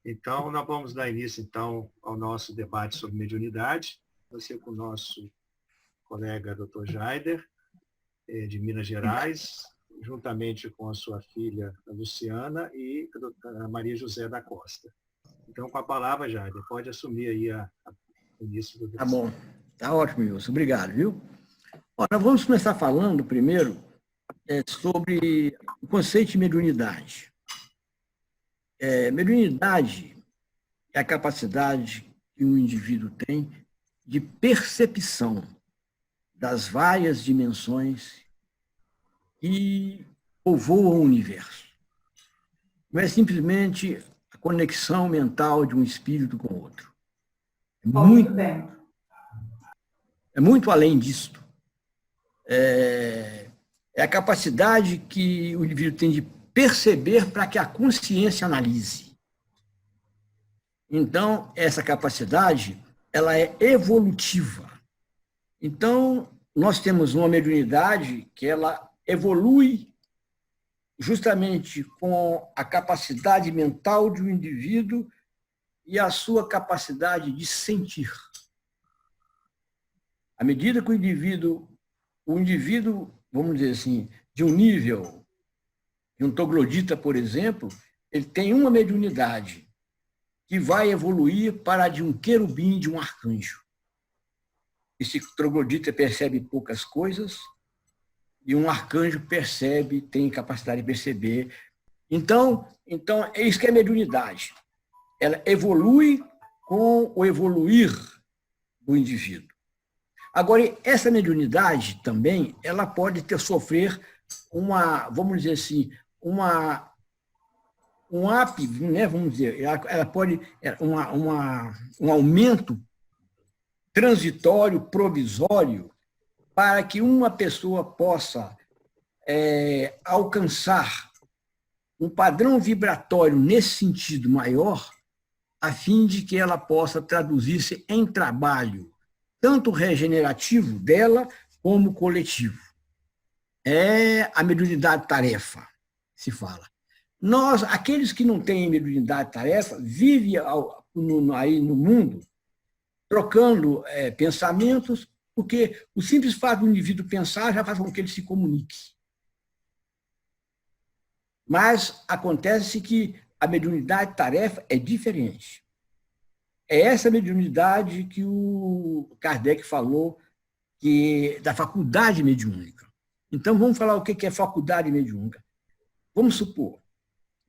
Então, nós vamos dar início, então, ao nosso debate sobre mediunidade. Você com o nosso colega Dr. Jaider, de Minas Gerais, juntamente com a sua filha, a Luciana, e a Maria José da Costa. Então, com a palavra, Jaider, pode assumir aí o início do Tá debate. bom. Tá ótimo, Wilson. Obrigado, viu? Ora, vamos começar falando primeiro sobre o conceito de mediunidade. Mediunidade é a capacidade que um indivíduo tem de percepção das várias dimensões que povoam o universo. Não é simplesmente a conexão mental de um espírito com o outro. É muito além disto. É a capacidade que o indivíduo tem de perceber para que a consciência analise. Então, essa capacidade, ela é evolutiva. Então, nós temos uma mediunidade que ela evolui justamente com a capacidade mental de um indivíduo e a sua capacidade de sentir. À medida que o indivíduo, vamos dizer assim, de um nível, de um troglodita, por exemplo, ele tem uma mediunidade que vai evoluir para a de um querubim, de um arcanjo. Esse troglodita percebe poucas coisas e um arcanjo tem capacidade de perceber. Então é isso que é mediunidade. Ela evolui com o evoluir do indivíduo. Agora, essa mediunidade também, ela pode sofrer vamos dizer assim, um up, né, vamos dizer, ela pode, um aumento transitório, provisório, para que uma pessoa possa alcançar um padrão vibratório nesse sentido maior, a fim de que ela possa traduzir-se em trabalho, tanto regenerativo dela, como coletivo. É a mediunidade-tarefa, se fala. Nós, aqueles que não têm mediunidade-tarefa, vivem aí no mundo trocando pensamentos, porque o simples fato do indivíduo pensar já faz com que ele se comunique. Mas acontece que a mediunidade-tarefa é diferente. É essa mediunidade que o Kardec falou da faculdade mediúnica. Então, vamos falar o que é faculdade mediúnica. Vamos supor,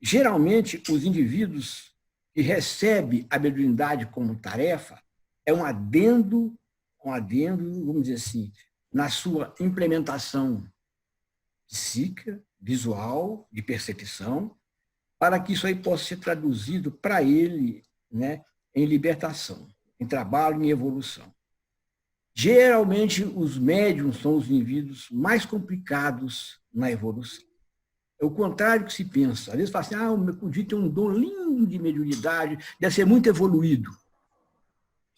geralmente, os indivíduos que recebem a mediunidade como tarefa é um adendo, vamos dizer assim, na sua implementação psíquica, visual, de percepção, para que isso aí possa ser traduzido para ele, né, em libertação, em trabalho, em evolução. Geralmente, os médiums são os indivíduos mais complicados na evolução. É o contrário que se pensa. Às vezes fala assim, o meu indivíduo tem um dom lindo de mediunidade, deve ser muito evoluído.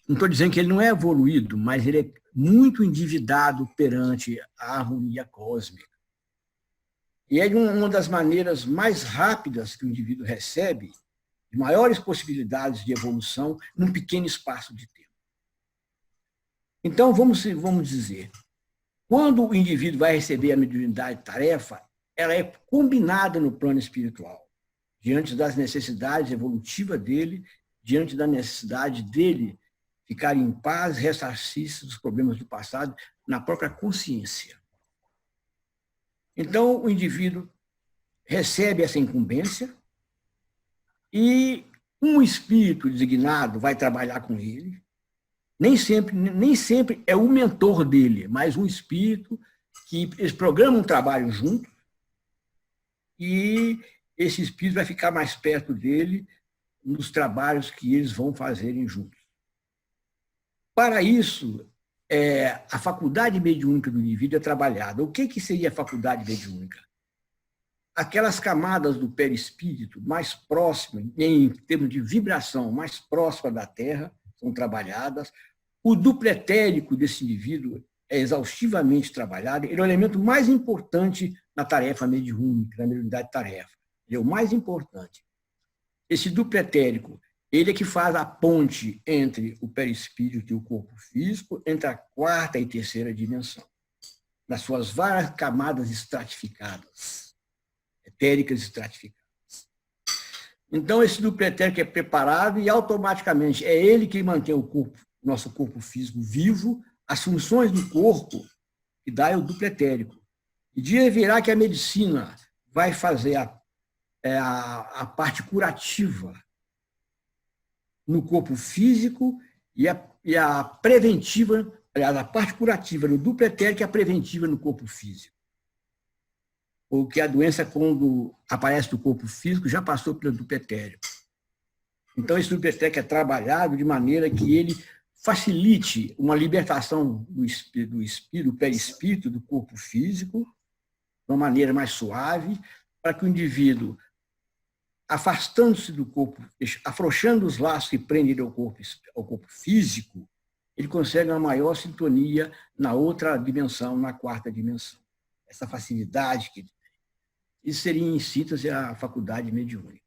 Não estou dizendo que ele não é evoluído, mas ele é muito endividado perante a harmonia cósmica. E é uma das maneiras mais rápidas que o indivíduo recebe, de maiores possibilidades de evolução, num pequeno espaço de tempo. Então, vamos dizer, quando o indivíduo vai receber a mediunidade-tarefa, ela é combinada no plano espiritual, diante das necessidades evolutivas dele, diante da necessidade dele ficar em paz, ressarcir-se dos problemas do passado, na própria consciência. Então, o indivíduo recebe essa incumbência e um espírito designado vai trabalhar com ele. Nem sempre é o mentor dele, mas um espírito que eles programam um trabalho junto e esse espírito vai ficar mais perto dele nos trabalhos que eles vão fazerem juntos. Para isso, a faculdade mediúnica do indivíduo é trabalhada. O que seria a faculdade mediúnica? Aquelas camadas do perispírito mais próximas, em termos de vibração, mais próxima da Terra, são trabalhadas. O duplo etérico desse indivíduo é exaustivamente trabalhado. Ele é o elemento mais importante na tarefa mediúnica, na mediunidade-tarefa. Ele é o mais importante. Esse duplo etérico Ele é que faz a ponte entre o perispírito e o corpo físico, entre a quarta e terceira dimensão, nas suas várias camadas estratificadas, etéricas estratificadas. Então, esse duplo etérico é preparado e, automaticamente, é ele que mantém o nosso corpo físico vivo, as funções do corpo que dá é o duplo etérico. E dia virá que a medicina vai fazer a parte curativa no corpo físico e a preventiva, aliás, a parte curativa no duplo etérico e a preventiva no corpo físico. Porque a doença, quando aparece no corpo físico, já passou pelo duplo etérico. Então, esse duplo etérico é trabalhado de maneira que ele facilite uma libertação do espírito, do perispírito, do corpo físico, de uma maneira mais suave, para que o indivíduo, afastando-se do corpo, afrouxando os laços que prendem ele ao corpo físico, ele consegue uma maior sintonia na outra dimensão, na quarta dimensão. Essa facilidade que ele tem. Isso seria, em síntese, a faculdade mediúnica.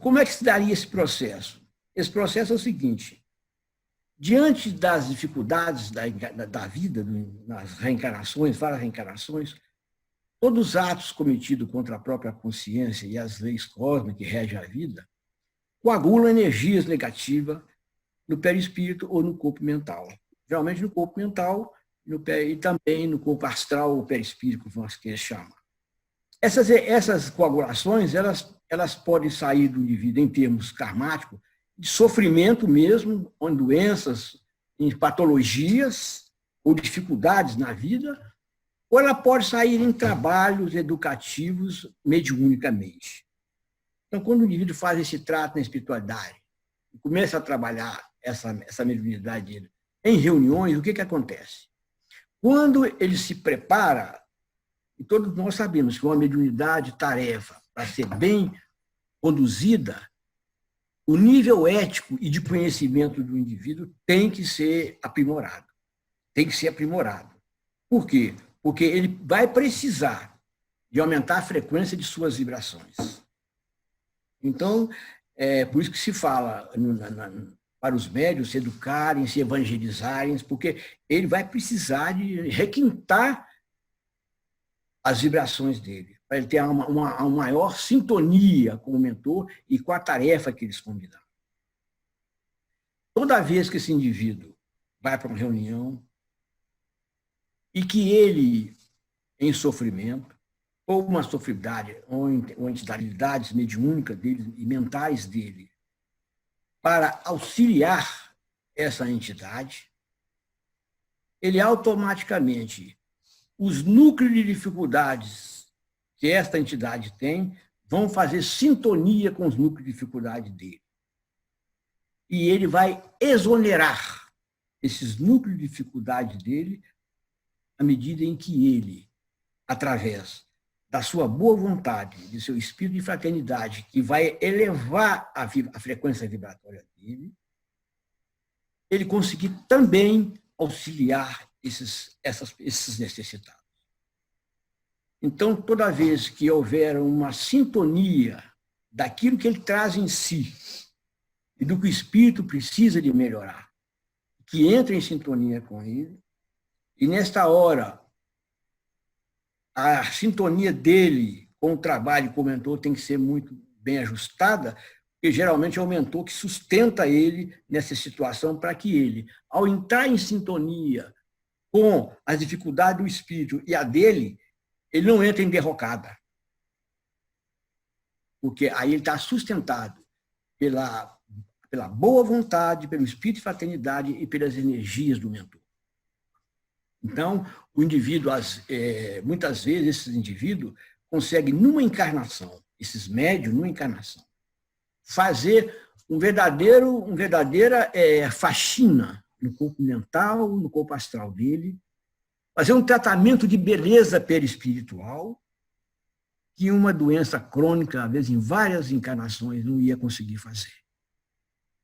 Como é que se daria esse processo? Esse processo é o seguinte: diante das dificuldades da vida, nas reencarnações, várias reencarnações, todos os atos cometidos contra a própria consciência e as leis cósmicas que regem a vida coagulam energias negativas no perispírito ou no corpo mental. Geralmente no corpo mental e também no corpo astral ou perispírito, como que chama. Essas coagulações, elas podem sair do indivíduo em termos karmáticos, de sofrimento mesmo, em doenças, em patologias ou dificuldades na vida, ou ela pode sair em trabalhos educativos mediunicamente. Então, quando o indivíduo faz esse trato na espiritualidade e começa a trabalhar essa mediunidade dele em reuniões, o que acontece? Quando ele se prepara, e todos nós sabemos que uma mediunidade tarefa, para ser bem conduzida, o nível ético e de conhecimento do indivíduo tem que ser aprimorado. Tem que ser aprimorado. Por quê? Porque ele vai precisar de aumentar a frequência de suas vibrações. Então, é por isso que se fala para os médios se educarem, se evangelizarem, porque ele vai precisar de requintar as vibrações dele, para ele ter uma maior sintonia com o mentor e com a tarefa que eles combinaram. Toda vez que esse indivíduo vai para uma reunião e que ele, em sofrimento, ou uma sofridade, ou entidades mediúnicas dele e mentais dele, para auxiliar essa entidade, ele automaticamente, os núcleos de dificuldades que esta entidade tem vão fazer sintonia com os núcleos de dificuldade dele. E ele vai exonerar esses núcleos de dificuldade dele à medida em que ele, através da sua boa vontade, de seu espírito de fraternidade, que vai elevar a frequência vibratória dele, ele conseguir também auxiliar esses necessitados. Então, toda vez que houver uma sintonia daquilo que ele traz em si e do que o espírito precisa de melhorar, que entra em sintonia com ele, e nesta hora a sintonia dele com o trabalho com o mentor tem que ser muito bem ajustada, porque geralmente é o mentor que sustenta ele nessa situação para que ele, ao entrar em sintonia com as dificuldades do espírito e a dele, ele não entra em derrocada. Porque aí ele está sustentado pela boa vontade, pelo espírito de fraternidade e pelas energias do mentor. Então, o indivíduo, muitas vezes, esses indivíduos conseguem, numa encarnação, esses médios, numa encarnação, fazer uma verdadeira faxina no corpo mental, no corpo astral dele, fazer um tratamento de beleza perispiritual que uma doença crônica, às vezes em várias encarnações, não ia conseguir fazer.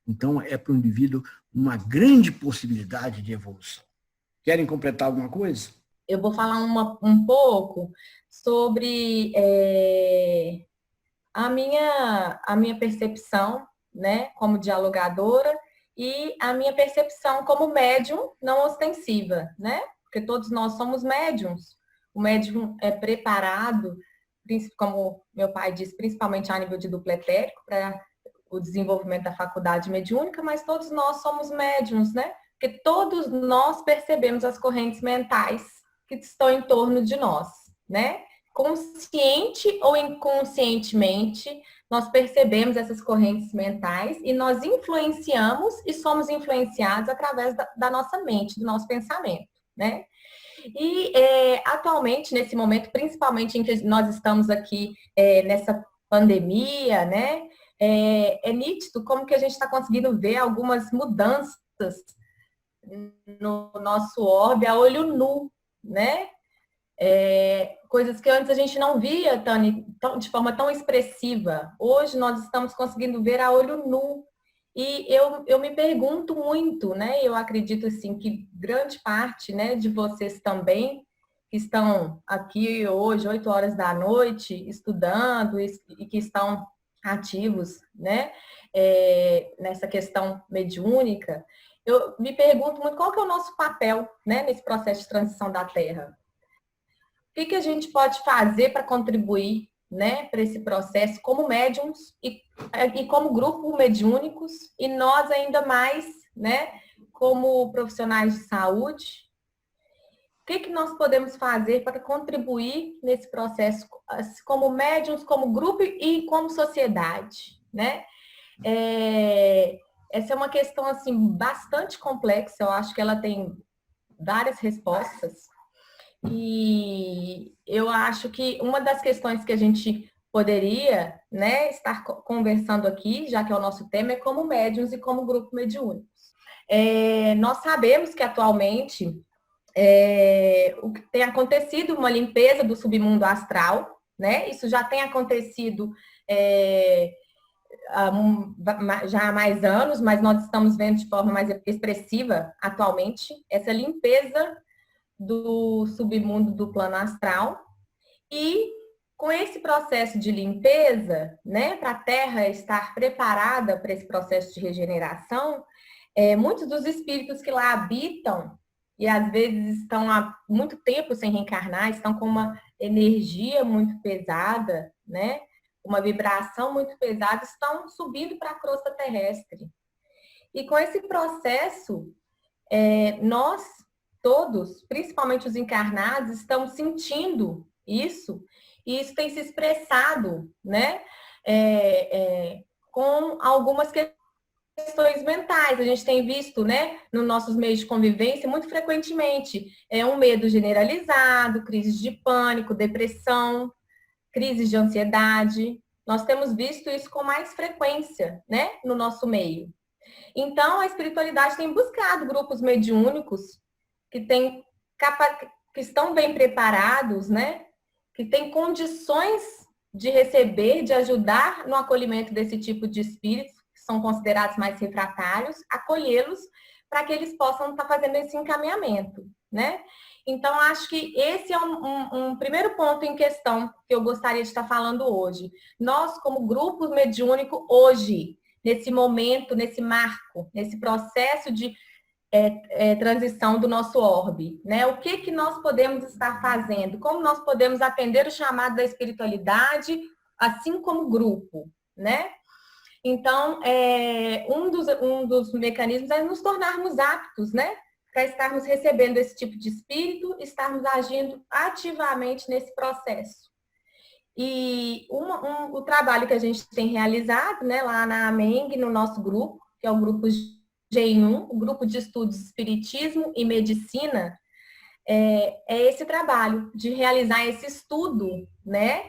Então, é para o indivíduo uma grande possibilidade de evolução. Querem completar alguma coisa? Eu vou falar um pouco sobre a minha percepção né, como dialogadora, e a minha percepção como médium não ostensiva, né? Porque todos nós somos médiums. O médium é preparado, como meu pai diz, principalmente a nível de duplo etérico, para o desenvolvimento da faculdade mediúnica, mas todos nós somos médiums, né? Porque todos nós percebemos as correntes mentais que estão em torno de nós, né? Consciente ou inconscientemente, nós percebemos essas correntes mentais e nós influenciamos e somos influenciados através da nossa mente, do nosso pensamento, né? E atualmente, nesse momento, principalmente em que nós estamos aqui nessa pandemia, né? É nítido como que a gente está conseguindo ver algumas mudanças no nosso orbe a olho nu, né? Coisas que antes a gente não via, Tani, de forma tão expressiva. Hoje nós estamos conseguindo ver a olho nu. E eu me pergunto muito, né? Eu acredito assim que grande parte, né, de vocês também que estão aqui hoje, 8 horas da noite, estudando e que estão ativos, né, nessa questão mediúnica, eu me pergunto muito qual que é o nosso papel, né, nesse processo de transição da Terra. O que a gente pode fazer para contribuir, né, para esse processo como médiums e como grupo mediúnicos e nós ainda mais, né, como profissionais de saúde? O que nós podemos fazer para contribuir nesse processo como médiums, como grupo e como sociedade, né? Essa é uma questão assim bastante complexa. Eu acho que ela tem várias respostas. E eu acho que uma das questões que a gente poderia, né, estar conversando aqui, já que é o nosso tema, é como médiuns e como grupo mediúnico. Nós sabemos que atualmente o que tem acontecido uma limpeza do submundo astral, né? Isso já tem acontecido já há mais anos, mas nós estamos vendo de forma mais expressiva atualmente essa limpeza do submundo do plano astral. E com esse processo de limpeza, né, para a Terra estar preparada para esse processo de regeneração, muitos dos espíritos que lá habitam e às vezes estão há muito tempo sem reencarnar, estão com uma energia muito pesada, né, uma vibração muito pesada, estão subindo para a crosta terrestre. E com esse processo, nós todos, principalmente os encarnados, estão sentindo isso, e isso tem se expressado, né, com algumas questões mentais. A gente tem visto, né, nos nossos meios de convivência, muito frequentemente, um medo generalizado, crises de pânico, depressão, crises de ansiedade. Nós temos visto isso com mais frequência, né, no nosso meio. Então, a espiritualidade tem buscado grupos mediúnicos que estão bem preparados, né? Que têm condições de receber, de ajudar no acolhimento desse tipo de espíritos, que são considerados mais refratários, acolhê-los para que eles possam estar fazendo esse encaminhamento, né? Então, acho que esse é um primeiro ponto em questão que eu gostaria de estar falando hoje. Nós, como grupo mediúnico, hoje, nesse momento, nesse marco, nesse processo de transição do nosso orbe, né? O que nós podemos estar fazendo? Como nós podemos atender o chamado da espiritualidade, assim como grupo, né? Então, um dos mecanismos é nos tornarmos aptos, né? Para estarmos recebendo esse tipo de espírito, estarmos agindo ativamente nesse processo. E o trabalho que a gente tem realizado, né, lá na AMENG, no nosso grupo, que é o grupo G1, o grupo de estudos Espiritismo e Medicina, é esse trabalho de realizar esse estudo, né,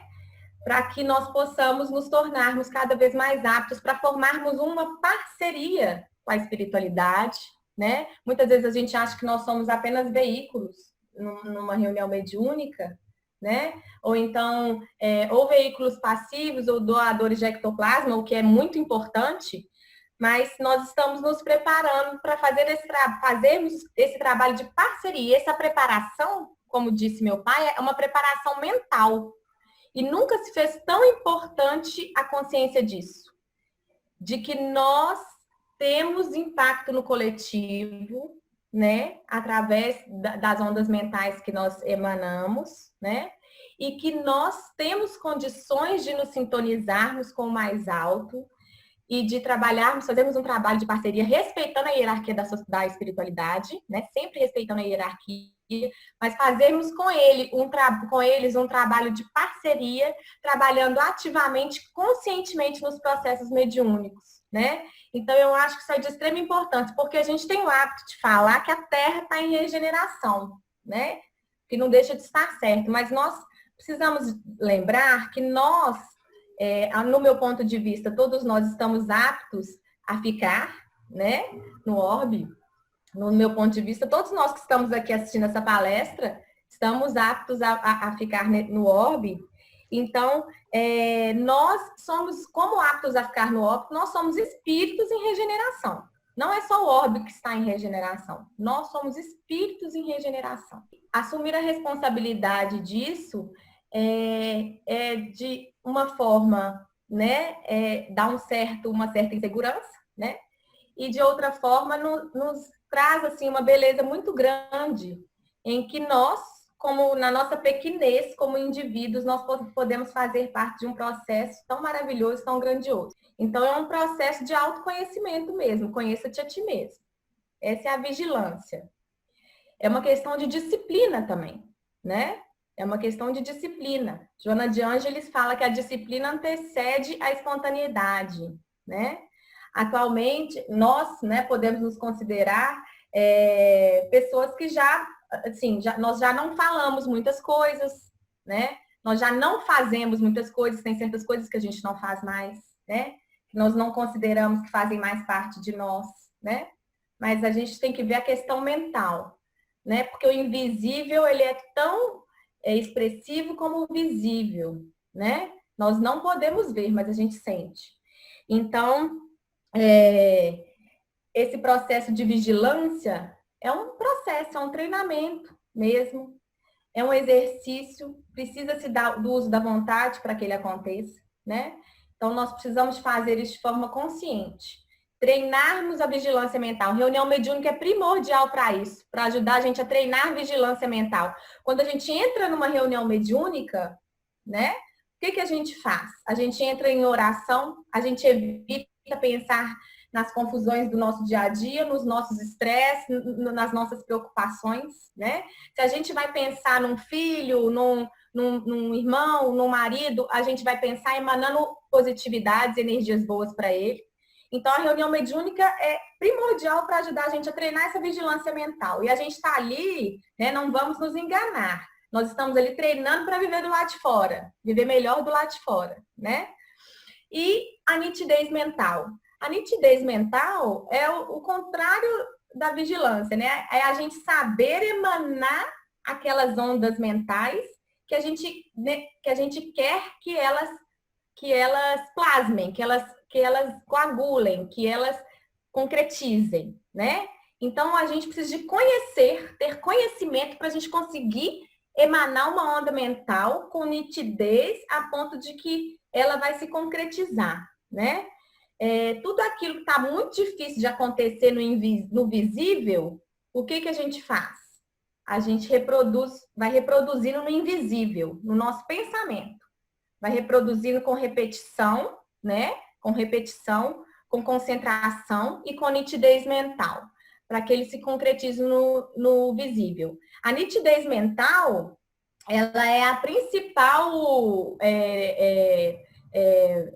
para que nós possamos nos tornarmos cada vez mais aptos para formarmos uma parceria com a espiritualidade, né? Muitas vezes a gente acha que nós somos apenas veículos numa reunião mediúnica, né? Ou então, ou veículos passivos ou doadores de ectoplasma, o que é muito importante, mas nós estamos nos preparando para fazermos esse trabalho de parceria. Essa preparação, como disse meu pai, é uma preparação mental. E nunca se fez tão importante a consciência disso. de que nós temos impacto no coletivo, né, através das ondas mentais que nós emanamos, né, e que nós temos condições de nos sintonizarmos com o mais alto e de trabalharmos, fazermos um trabalho de parceria respeitando a hierarquia da espiritualidade, né, sempre respeitando a hierarquia, mas fazermos com eles um trabalho de parceria, trabalhando ativamente, conscientemente nos processos mediúnicos, né? Então, eu acho que isso é de extrema importância, porque a gente tem o hábito de falar que a Terra está em regeneração, né? Que não deixa de estar certo, mas nós precisamos lembrar que nós, no meu ponto de vista, todos nós estamos aptos a ficar, né, no orbe. No meu ponto de vista, todos nós que estamos aqui assistindo essa palestra, estamos aptos a ficar no orbe. Então, nós somos, como aptos a ficar no orbe, nós somos espíritos em regeneração. Não é só o orbe que está em regeneração. Nós somos espíritos em regeneração. Assumir a responsabilidade disso é de uma forma, né, dar uma certa insegurança, né? E de outra forma nos traz assim uma beleza muito grande em que nós, como na nossa pequenez, como indivíduos, nós podemos fazer parte de um processo tão maravilhoso, tão grandioso. Então é um processo de autoconhecimento mesmo, conheça-te a ti mesmo. Essa é a vigilância. É uma questão de disciplina também, né? É uma questão de disciplina. Joana de Ângeles fala que a disciplina antecede a espontaneidade, né? Atualmente, nós, né, podemos nos considerar pessoas que nós já não falamos muitas coisas, né? Nós já não fazemos muitas coisas, tem certas coisas que a gente não faz mais, né? Que nós não consideramos que fazem mais parte de nós, né? Mas a gente tem que ver a questão mental, né? Porque o invisível, ele é tão expressivo como o visível, né? Nós não podemos ver, mas a gente sente. Então, esse processo de vigilância é um processo, é um treinamento mesmo, é um exercício, precisa se dar do uso da vontade para que ele aconteça, né? Então, nós precisamos fazer isso de forma consciente. Treinarmos a vigilância mental. Reunião mediúnica é primordial para isso, para ajudar a gente a treinar vigilância mental. Quando a gente entra numa reunião mediúnica, né? O que a gente faz? A gente entra em oração, a gente evita pensar nas confusões do nosso dia a dia, nos nossos estresses, nas nossas preocupações, né? Se a gente vai pensar num filho, num irmão, num marido, a gente vai pensar emanando positividades, energias boas para ele. Então, a reunião mediúnica é primordial para ajudar a gente a treinar essa vigilância mental. E a gente está ali, né? Não vamos nos enganar. Nós estamos ali treinando para viver do lado de fora, viver melhor do lado de fora, né? E a nitidez mental. A nitidez mental é o contrário da vigilância, né? É a gente saber emanar aquelas ondas mentais que a gente quer que elas plasmem, que elas coagulem, que elas concretizem, né? Então, a gente precisa de ter conhecimento para a gente conseguir emanar uma onda mental com nitidez a ponto de que ela vai se concretizar, né? Tudo aquilo que está muito difícil de acontecer no visível, o que a gente faz? A gente vai reproduzindo no invisível, no nosso pensamento. Vai reproduzindo com repetição, né? Com repetição, com concentração e com nitidez mental, para que ele se concretize no visível. A nitidez mental, ela é a principal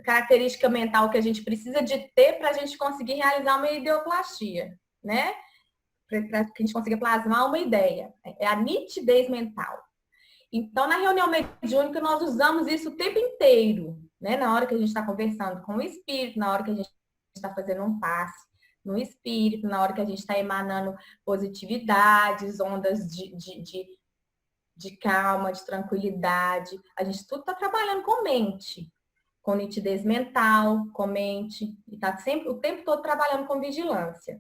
característica mental que a gente precisa de ter para a gente conseguir realizar uma ideoplastia, né? Para que a gente consiga plasmar uma ideia. É a nitidez mental. Então, na reunião mediúnica, nós usamos isso o tempo inteiro, né? Na hora que a gente está conversando com o espírito, na hora que a gente está fazendo um passe no espírito, na hora que a gente está emanando positividades, ondas de calma, de tranquilidade. A gente tudo está trabalhando com mente, com nitidez mental, com mente, e está sempre o tempo todo trabalhando com vigilância.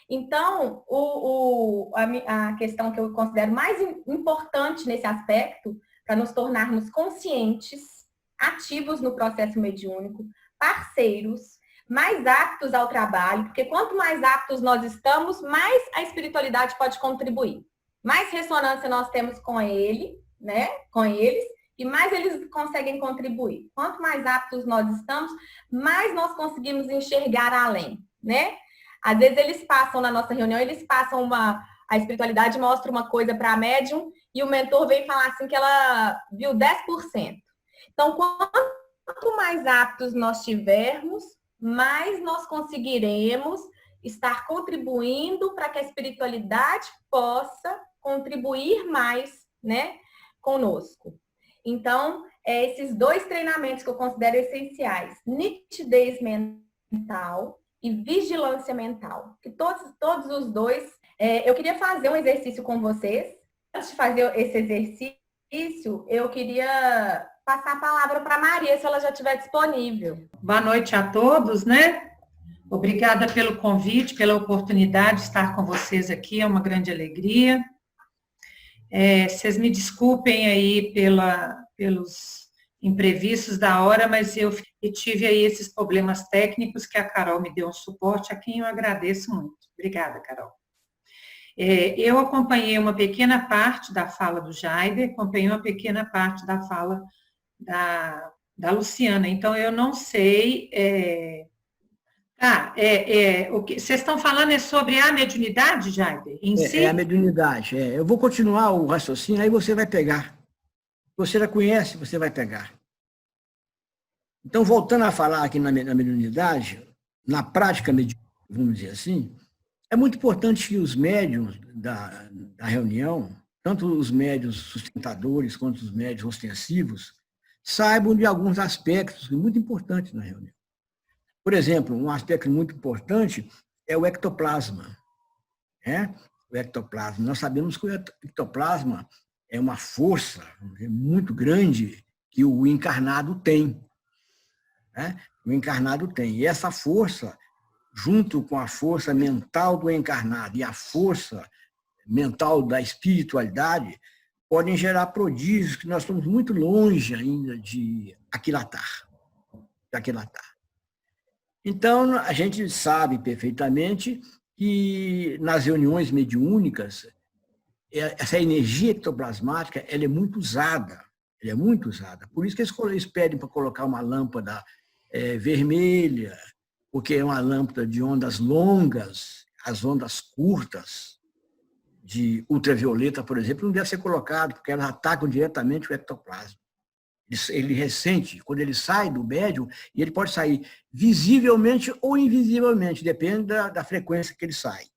Então, a questão que eu considero mais importante nesse aspecto, para nos tornarmos conscientes, ativos no processo mediúnico, parceiros, mais aptos ao trabalho, porque quanto mais aptos nós estamos, mais a espiritualidade pode contribuir. Mais ressonância nós temos com ele, né? Com eles, e mais eles conseguem contribuir. Quanto mais aptos nós estamos, mais nós conseguimos enxergar além, né? Às vezes eles passam na nossa reunião, eles passam a espiritualidade mostra uma coisa para a médium e o mentor vem falar assim que ela viu 10%. Então, quanto mais aptos nós tivermos, mais nós conseguiremos estar contribuindo para que a espiritualidade possa contribuir mais, né, conosco. Então, esses 2 treinamentos que eu considero essenciais, nitidez mental e vigilância mental, que todos os 2, eu queria fazer um exercício com vocês. Antes de fazer esse exercício, eu queria passar a palavra para a Maria, se ela já estiver disponível. Boa noite a todos, né? Obrigada pelo convite, pela oportunidade de estar com vocês aqui, é uma grande alegria. Vocês me desculpem aí pelos imprevistos da hora, mas eu tive aí esses problemas técnicos que a Carol me deu um suporte, a quem eu agradeço muito. Obrigada, Carol. Eu acompanhei uma pequena parte da fala do Jaider, acompanhei uma pequena parte da fala da Luciana, então eu não sei... o que vocês estão falando é sobre a mediunidade, Jaider, em si? É a mediunidade. Eu vou continuar o raciocínio, aí você vai pegar. Você já conhece, você vai pegar. Então, voltando a falar aqui na mediunidade, na prática mediúnica, vamos dizer assim, é muito importante que os médiuns da reunião, tanto os médiuns sustentadores quanto os médiuns ostensivos, saibam de alguns aspectos muito importantes na reunião. Por exemplo, um aspecto muito importante é o ectoplasma. O ectoplasma. Nós sabemos que o ectoplasma é uma força muito grande que o encarnado tem. O encarnado tem. E essa força, junto com a força mental do encarnado e a força mental da espiritualidade, podem gerar prodígios que nós estamos muito longe ainda de aquilatar. Então, a gente sabe perfeitamente que nas reuniões mediúnicas, essa energia ectoplasmática ela é muito usada. Por isso que eles pedem para colocar uma lâmpada vermelha, porque é uma lâmpada de ondas longas, as ondas curtas, de ultravioleta, por exemplo, não deve ser colocado, porque elas atacam diretamente o ectoplasma. Ele ressente, quando ele sai do médium, e ele pode sair visivelmente ou invisivelmente, depende da frequência que ele sai.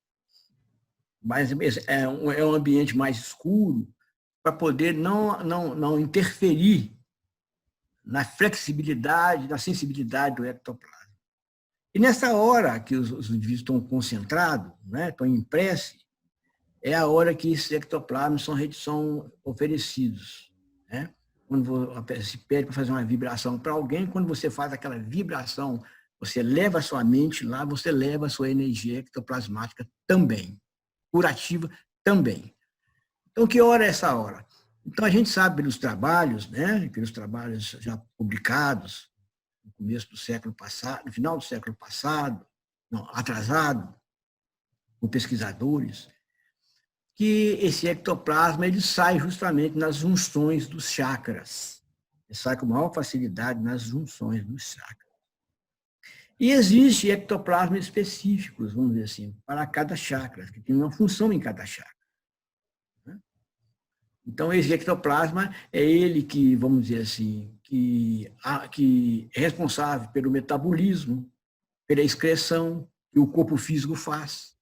Mas é um ambiente mais escuro, para poder não interferir na flexibilidade, na sensibilidade do ectoplasma. E nessa hora que os indivíduos estão concentrados, estão em prece, é a hora que esses ectoplasmas são oferecidos. Quando se pede para fazer uma vibração para alguém, quando você faz aquela vibração, você leva a sua mente lá, você leva a sua energia ectoplasmática também, curativa também. Então, que hora é essa hora? Então, a gente sabe pelos trabalhos já publicados, no começo do século passado, no final do século passado, atrasado, por pesquisadores, que esse ectoplasma ele sai justamente nas junções dos chakras. Ele sai com maior facilidade nas junções dos chakras. E existem ectoplasmas específicos, vamos dizer assim, para cada chakra, que tem uma função em cada chakra. Então, esse ectoplasma é ele que, vamos dizer assim, que é responsável pelo metabolismo, pela excreção que o corpo físico faz.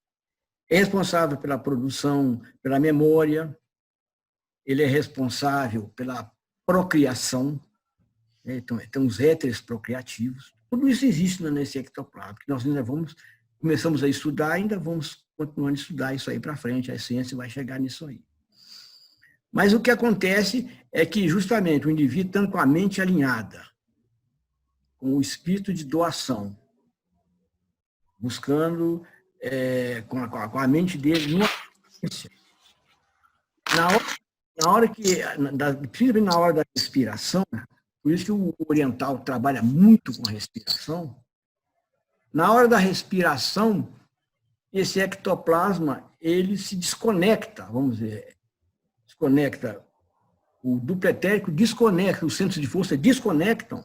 É responsável pela produção, pela memória, ele é responsável pela procriação, então os éteres procriativos. Tudo isso existe nesse ectoplasma, que nós ainda começamos a estudar, ainda vamos continuando a estudar isso aí para frente, a ciência vai chegar nisso aí. Mas o que acontece é que, justamente, o indivíduo, estando com a mente alinhada, com o espírito de doação, buscando, com a mente dele, principalmente na hora da respiração, por isso que o oriental trabalha muito com a respiração, Na hora da respiração, esse ectoplasma, ele se desconecta, vamos dizer, desconecta. O duplo etérico desconecta, os centros de força desconectam,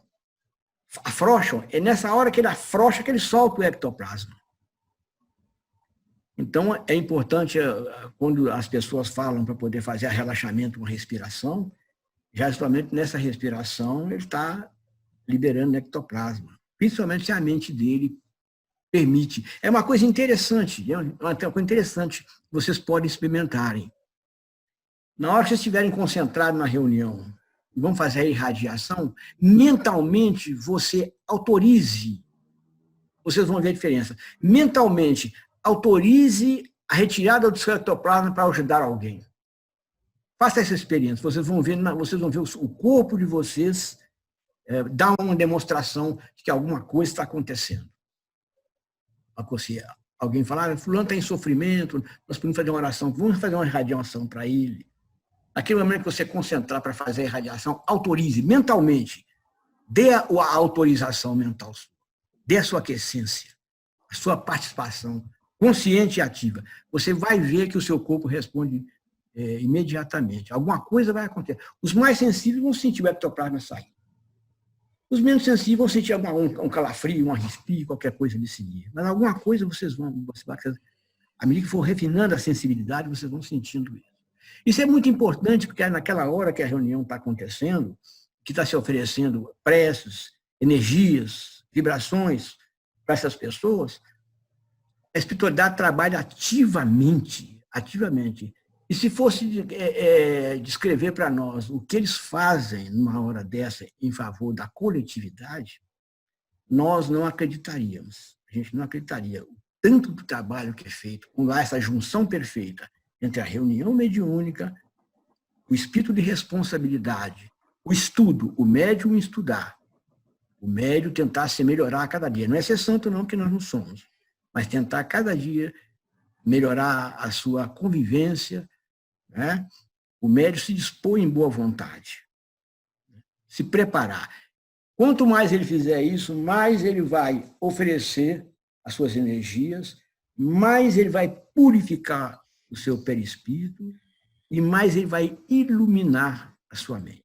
afrouxam. É nessa hora que ele afrouxa que ele solta o ectoplasma. Então, é importante, quando as pessoas falam para poder fazer relaxamento com respiração, já justamente nessa respiração ele está liberando ectoplasma, principalmente se a mente dele permite. É uma coisa interessante, que vocês podem experimentarem. Na hora que vocês estiverem concentrados na reunião e vão fazer a irradiação, mentalmente você autorize, vocês vão ver a diferença, mentalmente autorize a retirada do ectoplasma para ajudar alguém. Faça essa experiência, vocês vão ver o corpo de vocês dar uma demonstração de que alguma coisa está acontecendo. Alguém falar, fulano está em sofrimento, nós podemos fazer uma oração, vamos fazer uma irradiação para ele. Naquele momento que você concentrar para fazer a irradiação, autorize mentalmente, dê a autorização mental, dê a sua aquiescência, a sua participação consciente e ativa. Você vai ver que o seu corpo responde imediatamente. Alguma coisa vai acontecer. Os mais sensíveis vão sentir o ectoplasma sair. Os menos sensíveis vão sentir um calafrio, um arrepio, qualquer coisa desse nível. Mas alguma coisa à medida que for refinando a sensibilidade, vocês vão sentindo isso. Isso é muito importante, porque é naquela hora que a reunião está acontecendo, que está se oferecendo preces, energias, vibrações para essas pessoas, a espiritualidade trabalha ativamente. E se fosse descrever para nós o que eles fazem numa hora dessa em favor da coletividade, nós não acreditaríamos. A gente não acreditaria o tanto do trabalho que é feito, com essa junção perfeita entre a reunião mediúnica, o espírito de responsabilidade, o estudo, o médium estudar, o médium tentar se melhorar a cada dia. Não é ser santo não, que nós não somos, mas tentar cada dia melhorar a sua convivência, né? O médium se dispor em boa vontade, se preparar. Quanto mais ele fizer isso, mais ele vai oferecer as suas energias, mais ele vai purificar o seu perispírito e mais ele vai iluminar a sua mente.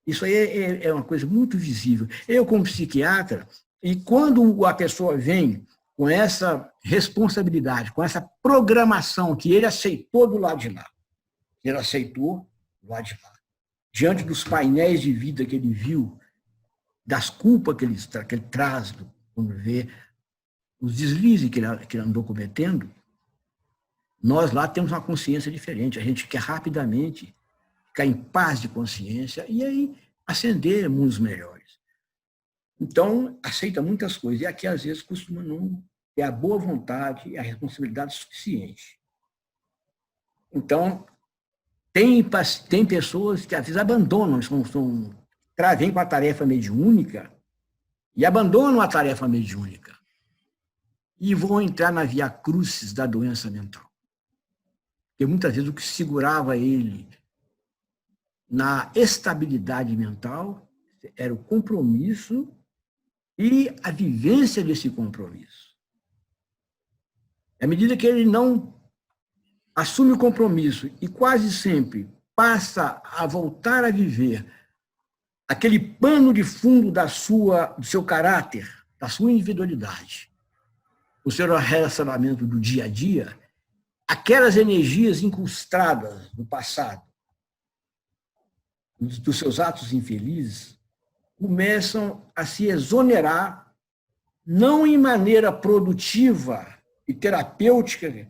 Isso aí é uma coisa muito visível. Eu, como psiquiatra, e quando a pessoa vem com essa responsabilidade, com essa programação que ele aceitou do lado de lá, diante dos painéis de vida que ele viu, das culpas que ele traz, quando vê os deslizes que ele andou cometendo, nós lá temos uma consciência diferente. A gente quer rapidamente ficar em paz de consciência e aí ascender mundos melhores. Então, aceita muitas coisas. E aqui, às vezes, costuma não ter a boa vontade e a responsabilidade suficiente. Então, tem pessoas que, às vezes, abandonam, vêm com a tarefa mediúnica e abandonam a tarefa mediúnica e vão entrar na via crucis da doença mental. Porque muitas vezes o que segurava ele na estabilidade mental era o compromisso e a vivência desse compromisso. À medida que ele não assume o compromisso e quase sempre passa a voltar a viver aquele pano de fundo do seu caráter, da sua individualidade, o seu relacionamento do dia a dia, aquelas energias incrustadas no passado, dos seus atos infelizes, começam a se exonerar, não em maneira produtiva e terapêutica,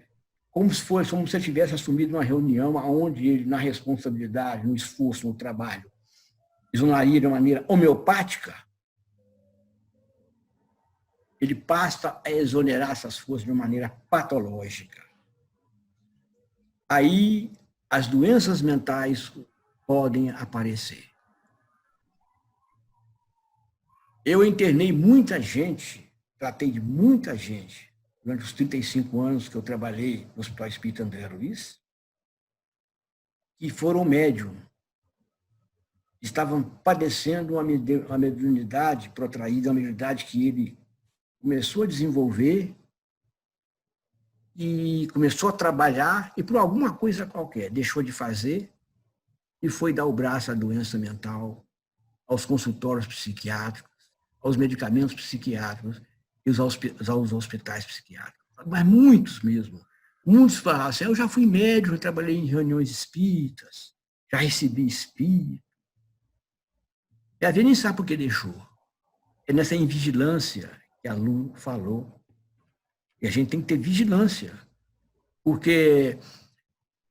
como se você tivesse assumido uma reunião onde ele, na responsabilidade, no esforço, no trabalho, exoneraria de maneira homeopática, ele passa a exonerar essas forças de uma maneira patológica. Aí as doenças mentais podem aparecer. Eu internei muita gente, tratei de muita gente, durante os 35 anos que eu trabalhei no Hospital Espírita André Luiz, que foram médium, estavam padecendo uma mediunidade protraída, uma mediunidade que ele começou a desenvolver e começou a trabalhar e por alguma coisa qualquer deixou de fazer e foi dar o braço à doença mental, aos consultórios psiquiátricos, aos medicamentos psiquiátricos e aos hospitais psiquiátricos. Mas muitos mesmo. Muitos falaram assim, eu já fui médico, eu trabalhei em reuniões espíritas, já recebi espírito. E a gente nem sabe por que deixou. É nessa invigilância que a Lu falou. E a gente tem que ter vigilância. Porque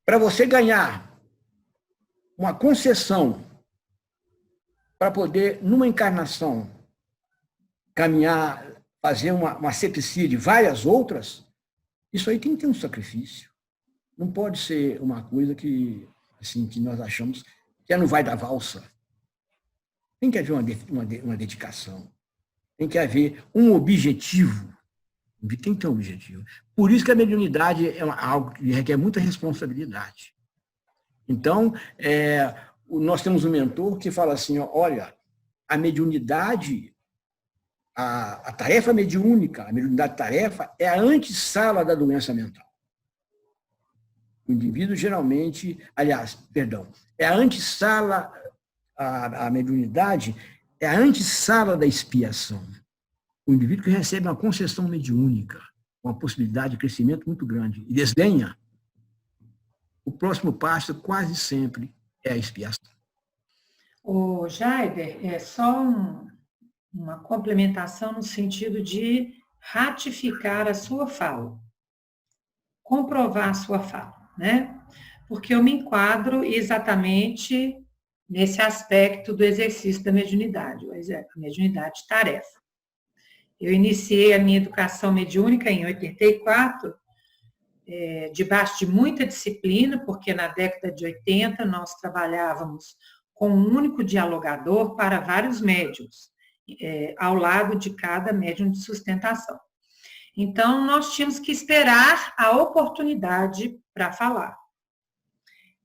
para você ganhar uma concessão para poder, numa encarnação, caminhar, fazer uma sepsia de várias outras, isso aí tem que ter um sacrifício. Não pode ser uma coisa que, assim, que nós achamos que não vai dar valsa. Tem que haver uma dedicação. Tem que haver um objetivo. Tem que ter um objetivo. Por isso que a mediunidade é algo que requer muita responsabilidade. Então, nós temos um mentor que fala assim, olha, a mediunidade, a tarefa mediúnica, a mediunidade tarefa, é a antessala da doença mental. O indivíduo geralmente, é a antessala, a mediunidade é a antessala da expiação. O indivíduo que recebe uma concessão mediúnica, uma possibilidade de crescimento muito grande, e desdenha, o próximo passo quase sempre é a expiação. O Jaider, é só uma complementação no sentido de ratificar a sua fala, comprovar a sua fala, né? Porque eu me enquadro exatamente nesse aspecto do exercício da mediunidade, a mediunidade tarefa. Eu iniciei a minha educação mediúnica em 84, debaixo de muita disciplina, porque na década de 80 nós trabalhávamos com um único dialogador para vários médiuns, ao lado de cada médium de sustentação. Então, nós tínhamos que esperar a oportunidade para falar.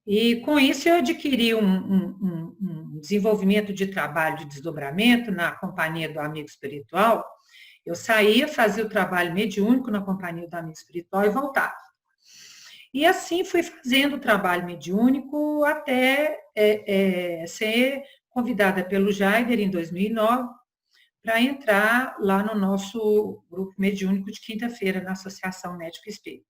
E, com isso, eu adquiri um desenvolvimento de trabalho de desdobramento na companhia do amigo espiritual. Eu saía, fazia o trabalho mediúnico na companhia do amigo espiritual e voltava. E assim fui fazendo o trabalho mediúnico até ser convidada pelo Jaider em 2009 para entrar lá no nosso grupo mediúnico de quinta-feira na Associação Médico Espírita.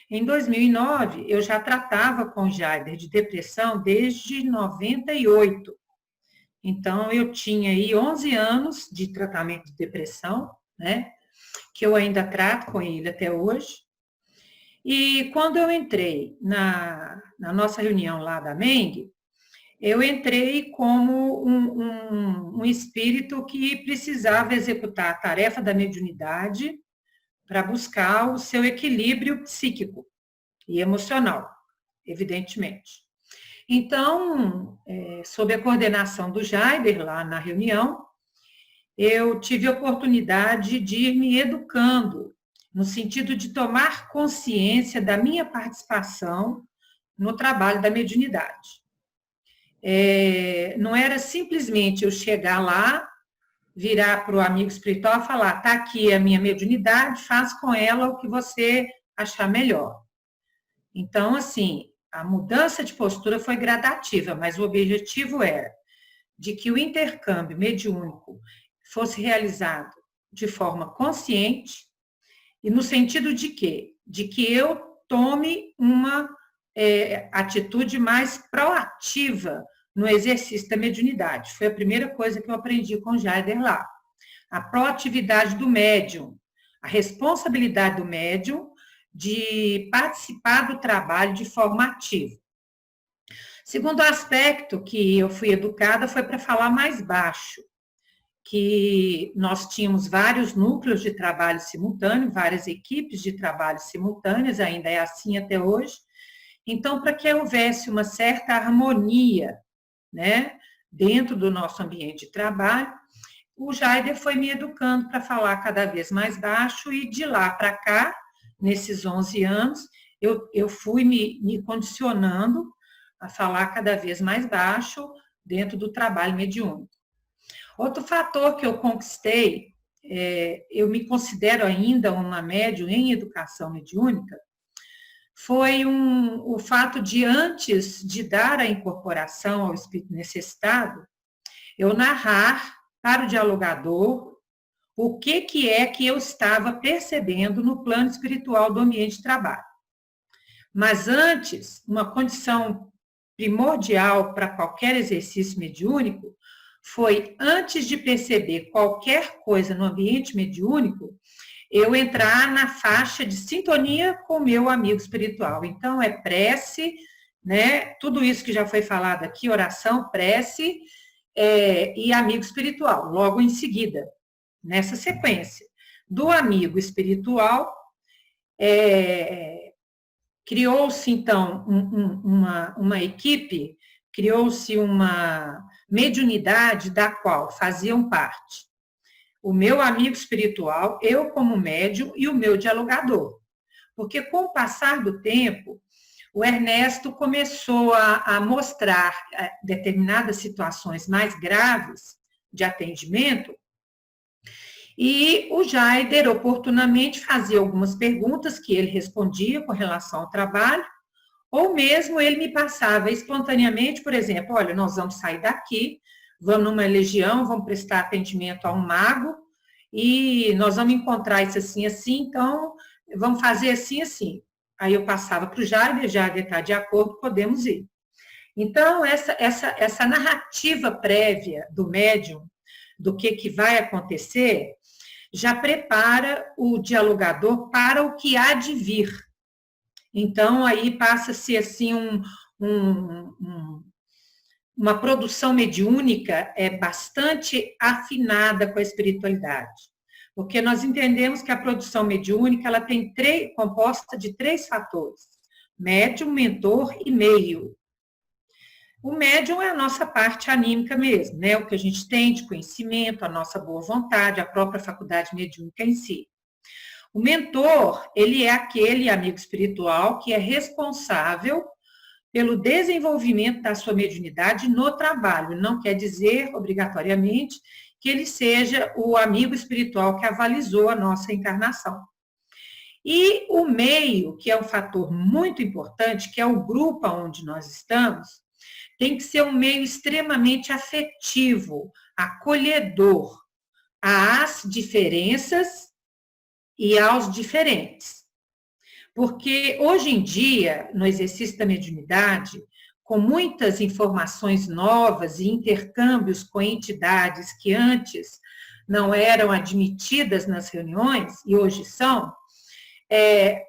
Em 2009, eu já tratava com o Jaider de depressão desde 98. Então, eu tinha aí 11 anos de tratamento de depressão, né, que eu ainda trato com ele até hoje. E quando eu entrei na nossa reunião lá da MENG, eu entrei como um espírito que precisava executar a tarefa da mediunidade para buscar o seu equilíbrio psíquico e emocional, evidentemente. Então, sob a coordenação do Jaider, lá na reunião, eu tive a oportunidade de ir me educando, no sentido de tomar consciência da minha participação no trabalho da mediunidade. Não era simplesmente eu chegar lá, virar para o amigo espiritual e falar, está aqui a minha mediunidade, faz com ela o que você achar melhor. Então, assim, a mudança de postura foi gradativa, mas o objetivo era de que o intercâmbio mediúnico fosse realizado de forma consciente e no sentido de quê? De que eu tome uma atitude mais proativa no exercício da mediunidade. Foi a primeira coisa que eu aprendi com o Jaider lá. A proatividade do médium, a responsabilidade do médium de participar do trabalho de forma ativa. Segundo aspecto que eu fui educada foi para falar mais baixo, que nós tínhamos vários núcleos de trabalho simultâneo, várias equipes de trabalho simultâneas, ainda é assim até hoje. Então, para que houvesse uma certa harmonia, né, dentro do nosso ambiente de trabalho, o Jaider foi me educando para falar cada vez mais baixo e de lá para cá, nesses 11 anos, eu fui me condicionando a falar cada vez mais baixo dentro do trabalho mediúnico. Outro fator que eu conquistei eu me considero ainda uma médium em educação mediúnica, foi o fato de, antes de dar a incorporação ao espírito necessitado, eu narrar para o dialogador o que é que eu estava percebendo no plano espiritual do ambiente de trabalho. Mas antes, uma condição primordial para qualquer exercício mediúnico foi, antes de perceber qualquer coisa no ambiente mediúnico, eu entrar na faixa de sintonia com o meu amigo espiritual. Então, é prece, né? Tudo isso que já foi falado aqui, oração, prece e amigo espiritual, logo em seguida, nessa sequência. Do amigo espiritual, criou-se, então, uma equipe, criou-se uma mediunidade da qual faziam parte o meu amigo espiritual, eu como médium e o meu dialogador. Porque com o passar do tempo, o Ernesto começou a mostrar determinadas situações mais graves de atendimento, e o Jaider oportunamente fazia algumas perguntas que ele respondia com relação ao trabalho, ou mesmo ele me passava espontaneamente, por exemplo, olha, nós vamos sair daqui, vamos numa legião, vamos prestar atendimento a um mago, e nós vamos encontrar isso assim, assim, então vamos fazer assim, assim. Aí eu passava para o Jaider está de acordo, podemos ir. Então, essa narrativa prévia do médium, do que vai acontecer, já prepara o dialogador para o que há de vir. Então, aí passa-se assim uma produção mediúnica bastante afinada com a espiritualidade. Porque nós entendemos que a produção mediúnica ela tem composta de 3 fatores: médium, mentor e meio. O médium é a nossa parte anímica mesmo, né? O que a gente tem de conhecimento, a nossa boa vontade, a própria faculdade mediúnica em si. O mentor, ele é aquele amigo espiritual que é responsável pelo desenvolvimento da sua mediunidade no trabalho. Não quer dizer, obrigatoriamente, que ele seja o amigo espiritual que avalizou a nossa encarnação. E o meio, que é um fator muito importante, que é o grupo onde nós estamos, tem que ser um meio extremamente afetivo, acolhedor às diferenças e aos diferentes. Porque hoje em dia, no exercício da mediunidade, com muitas informações novas e intercâmbios com entidades que antes não eram admitidas nas reuniões, e hoje são,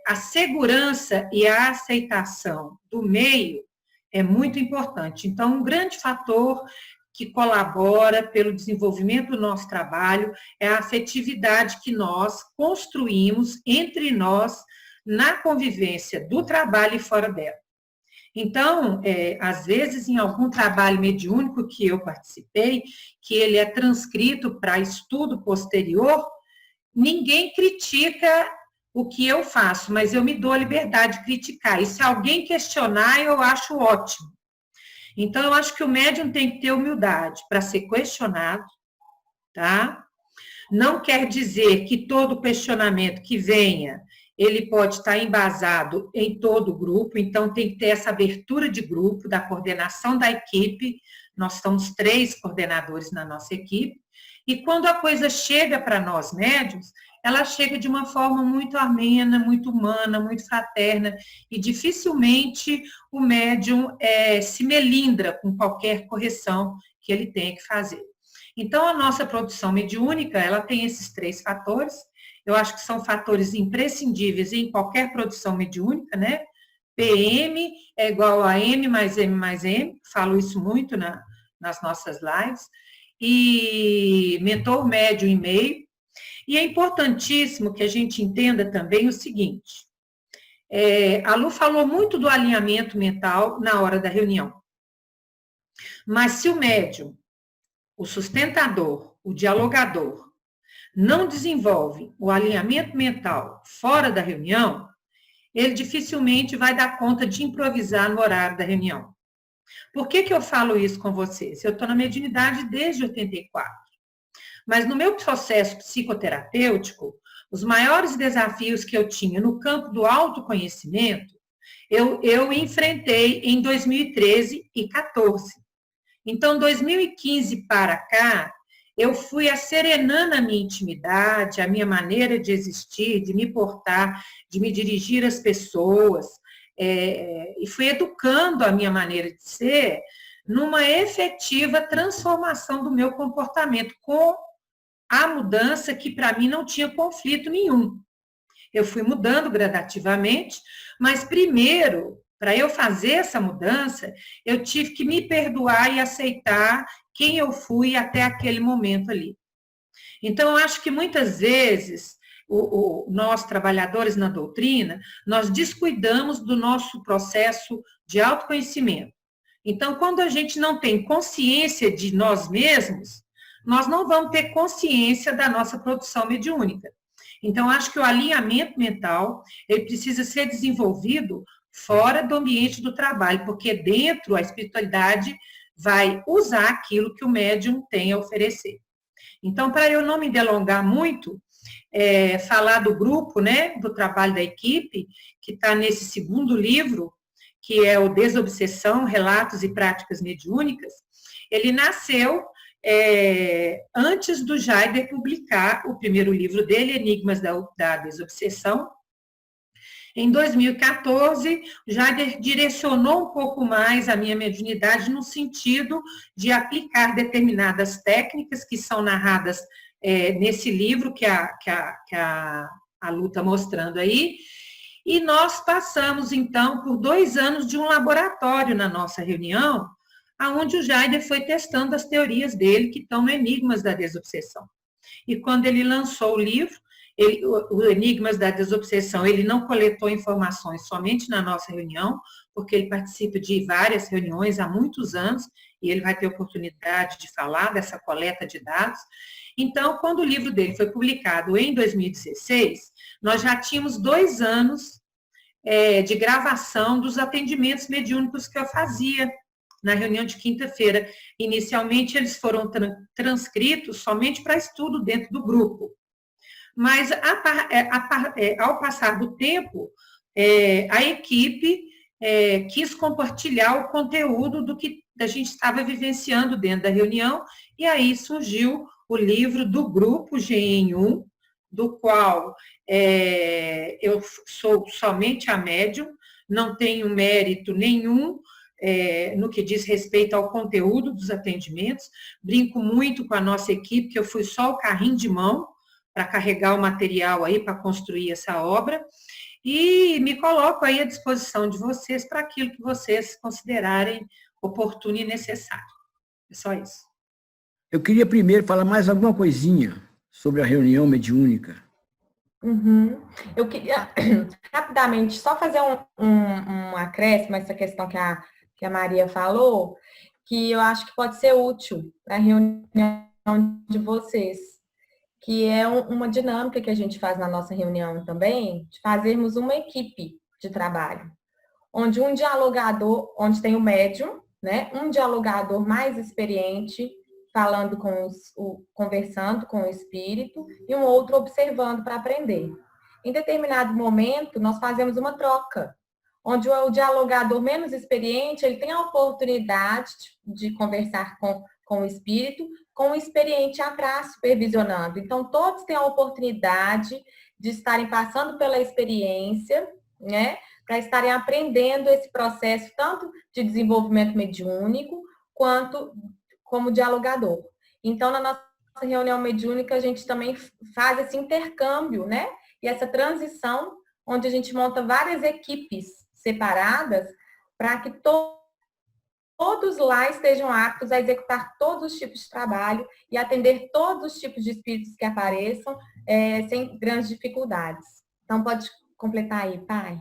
a segurança e a aceitação do meio é muito importante. Então, um grande fator que colabora pelo desenvolvimento do nosso trabalho é a afetividade que nós construímos entre nós na convivência do trabalho e fora dela. Então, às vezes, em algum trabalho mediúnico que eu participei, que ele é transcrito para estudo posterior, ninguém critica o que eu faço, mas eu me dou a liberdade de criticar. E se alguém questionar, eu acho ótimo. Então, eu acho que o médium tem que ter humildade para ser questionado, tá? Não quer dizer que todo questionamento que venha, ele pode estar embasado em todo o grupo, então tem que ter essa abertura de grupo, da coordenação da equipe. Nós estamos 3 coordenadores na nossa equipe, e quando a coisa chega para nós médiuns, ela chega de uma forma muito amena, muito humana, muito fraterna, e dificilmente o médium se melindra com qualquer correção que ele tenha que fazer. Então, a nossa produção mediúnica, ela tem esses 3 fatores. Eu acho que são fatores imprescindíveis em qualquer produção mediúnica, né? PM é igual a M mais M mais M, falo isso muito nas nossas lives, e mentor, médium e meio. E é importantíssimo que a gente entenda também o seguinte, a Lu falou muito do alinhamento mental na hora da reunião, mas se o médium, o sustentador, o dialogador, não desenvolve o alinhamento mental fora da reunião, ele dificilmente vai dar conta de improvisar no horário da reunião. Por que eu falo isso com vocês? Eu estou na mediunidade desde 84. Mas no meu processo psicoterapêutico, os maiores desafios que eu tinha no campo do autoconhecimento, eu enfrentei em 2013 e 2014. Então, 2015 para cá, eu fui asserenando a minha intimidade, a minha maneira de existir, de me portar, de me dirigir às pessoas, e fui educando a minha maneira de ser numa efetiva transformação do meu comportamento, com a mudança que para mim não tinha conflito nenhum. Eu fui mudando gradativamente, mas primeiro, para eu fazer essa mudança, eu tive que me perdoar e aceitar quem eu fui até aquele momento ali. Então, eu acho que muitas vezes, nós trabalhadores na doutrina, nós descuidamos do nosso processo de autoconhecimento. Então, quando a gente não tem consciência de nós mesmos, nós não vamos ter consciência da nossa produção mediúnica. Então, acho que o alinhamento mental, ele precisa ser desenvolvido fora do ambiente do trabalho, porque dentro a espiritualidade vai usar aquilo que o médium tem a oferecer. Então, para eu não me delongar muito, falar do grupo, né, do trabalho da equipe, que está nesse segundo livro, que é o Desobsessão, Relatos e Práticas Mediúnicas, ele nasceu antes do Jaider publicar o primeiro livro dele, Enigmas da Desobsessão. Em 2014, o Jaider direcionou um pouco mais a minha mediunidade no sentido de aplicar determinadas técnicas que são narradas nesse livro que a Lu está mostrando aí. E nós passamos, então, por 2 anos de um laboratório na nossa reunião, onde o Jaider foi testando as teorias dele, que estão no Enigmas da Desobsessão. E quando ele lançou o livro, o Enigmas da Desobsessão, ele não coletou informações somente na nossa reunião, porque ele participa de várias reuniões há muitos anos, e ele vai ter oportunidade de falar dessa coleta de dados. Então, quando o livro dele foi publicado em 2016, nós já tínhamos 2 anos de gravação dos atendimentos mediúnicos que eu fazia na reunião de quinta-feira. Inicialmente, eles foram transcritos somente para estudo dentro do grupo. Mas, ao passar do tempo, a equipe quis compartilhar o conteúdo do que a gente estava vivenciando dentro da reunião, e aí surgiu o livro do grupo GEM1, do qual eu sou somente a médium, não tenho mérito nenhum no que diz respeito ao conteúdo dos atendimentos. Brinco muito com a nossa equipe, que eu fui só o carrinho de mão para carregar o material aí, para construir essa obra, e me coloco aí à disposição de vocês para aquilo que vocês considerarem oportuno e necessário. É só isso. Eu queria primeiro falar mais alguma coisinha sobre a reunião mediúnica. Uhum. Eu queria, rapidamente, só fazer um acréscimo a essa questão que a Maria falou, que eu acho que pode ser útil para a reunião de vocês, que é uma dinâmica que a gente faz na nossa reunião também, de fazermos uma equipe de trabalho, onde um dialogador, onde tem o médium, né, um dialogador mais experiente, falando conversando com o espírito, e um outro observando para aprender. Em determinado momento, nós fazemos uma troca, onde o dialogador menos experiente, ele tem a oportunidade de conversar com o espírito, com o experiente atrás, supervisionando. Então, todos têm a oportunidade de estarem passando pela experiência, né, para estarem aprendendo esse processo, tanto de desenvolvimento mediúnico, quanto como dialogador. Então, na nossa reunião mediúnica, a gente também faz esse intercâmbio, né? E essa transição, onde a gente monta várias equipes separadas para que todos lá estejam aptos a executar todos os tipos de trabalho e atender todos os tipos de espíritos que apareçam sem grandes dificuldades. Então, pode completar aí, pai?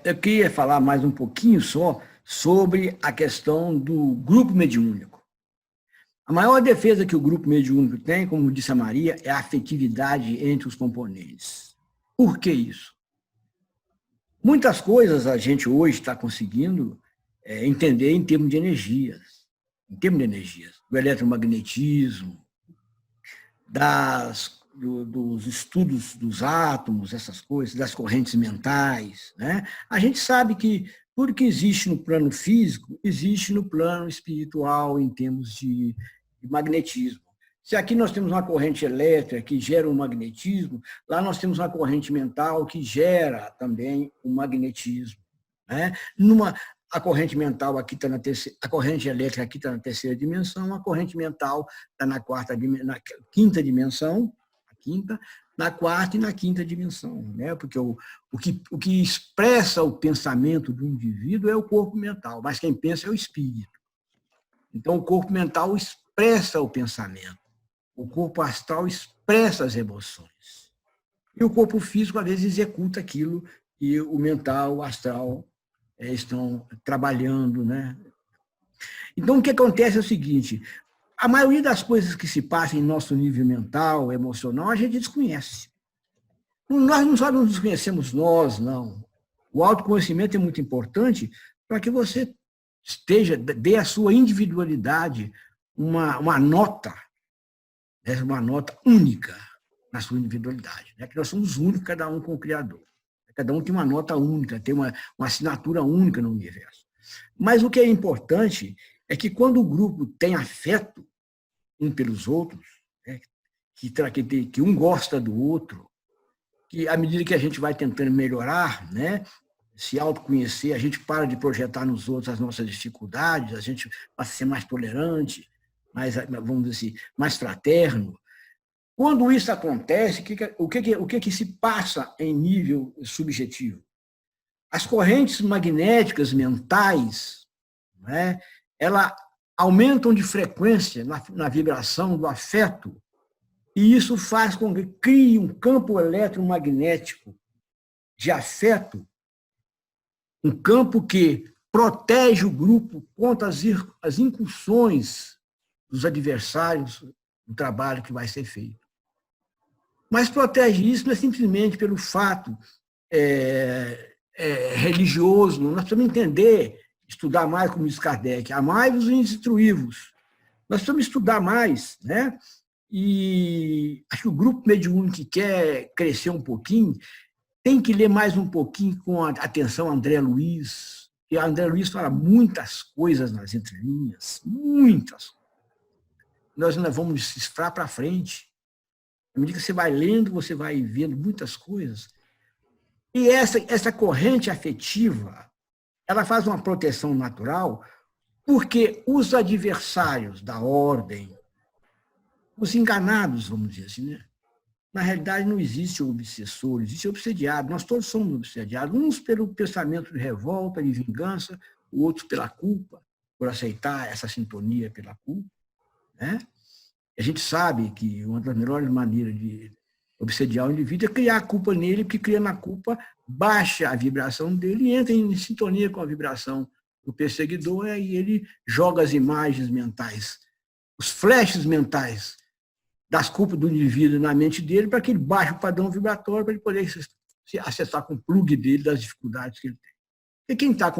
Eu queria falar mais um pouquinho só sobre a questão do grupo mediúnico. A maior defesa que o grupo mediúnico tem, como disse a Maria, é a afetividade entre os componentes. Por que isso? Muitas coisas a gente hoje está conseguindo entender em termos de energias. Em termos de energias. O eletromagnetismo, dos estudos dos átomos, essas coisas, das correntes mentais, né? A gente sabe que tudo que existe no plano físico, existe no plano espiritual, em termos de magnetismo. Se aqui nós temos uma corrente elétrica que gera um magnetismo, lá nós temos uma corrente mental que gera também um magnetismo, né? A corrente mental aqui está na terceira, a corrente elétrica aqui está na terceira dimensão, a corrente mental está na quinta dimensão, na quarta e na quinta dimensão, né? Porque o que expressa o pensamento do indivíduo é o corpo mental, mas quem pensa é o espírito. Então, o corpo mental expressa o pensamento, o corpo astral expressa as emoções, e o corpo físico, às vezes, executa aquilo que o mental, o astral estão trabalhando, né? Então, o que acontece é o seguinte: a maioria das coisas que se passam em nosso nível mental, emocional, a gente desconhece. Nós não só não desconhecemos nós, não. O autoconhecimento é muito importante para que você dê à sua individualidade uma nota única na sua individualidade, né? Que nós somos únicos, cada um com o Criador. Cada um tem uma nota única, tem uma assinatura única no universo. Mas o que é importante é que quando o grupo tem afeto um pelos outros, né, que um gosta do outro, que à medida que a gente vai tentando melhorar, né, se autoconhecer, a gente para de projetar nos outros as nossas dificuldades, a gente passa a ser mais tolerante, mais, vamos dizer assim, mais fraterno. Quando isso acontece, o que se passa em nível subjetivo? As correntes magnéticas mentais, né, elas aumentam de frequência na vibração do afeto, e isso faz com que crie um campo eletromagnético de afeto, um campo que protege o grupo contra as incursões dos adversários do trabalho que vai ser feito. Mas protege isso não é simplesmente pelo fato religioso. Nós precisamos entender, estudar mais, como diz Kardec: amai-vos e instruí-vos. Nós precisamos estudar mais, né? E acho que o grupo mediúnico que quer crescer um pouquinho tem que ler mais um pouquinho com atenção a André Luiz, e André Luiz fala muitas coisas nas entrelinhas, muitas. Nós ainda vamos decifrar para frente. À medida que você vai lendo, você vai vendo muitas coisas. E essa corrente afetiva, ela faz uma proteção natural, porque os adversários da ordem, os enganados, vamos dizer assim, né? Na realidade, não existe o obsessor, existe o obsediado. Nós todos somos obsediados, uns pelo pensamento de revolta, de vingança, outros pela culpa, por aceitar essa sintonia pela culpa, né? A gente sabe que uma das melhores maneiras de obsediar o indivíduo é criar a culpa nele, porque criando a culpa, baixa a vibração dele e entra em sintonia com a vibração do perseguidor, e ele joga as imagens mentais, os flashes mentais das culpas do indivíduo na mente dele, para que ele baixe o padrão vibratório, para ele poder se acessar com o plug dele das dificuldades que ele tem. E quem está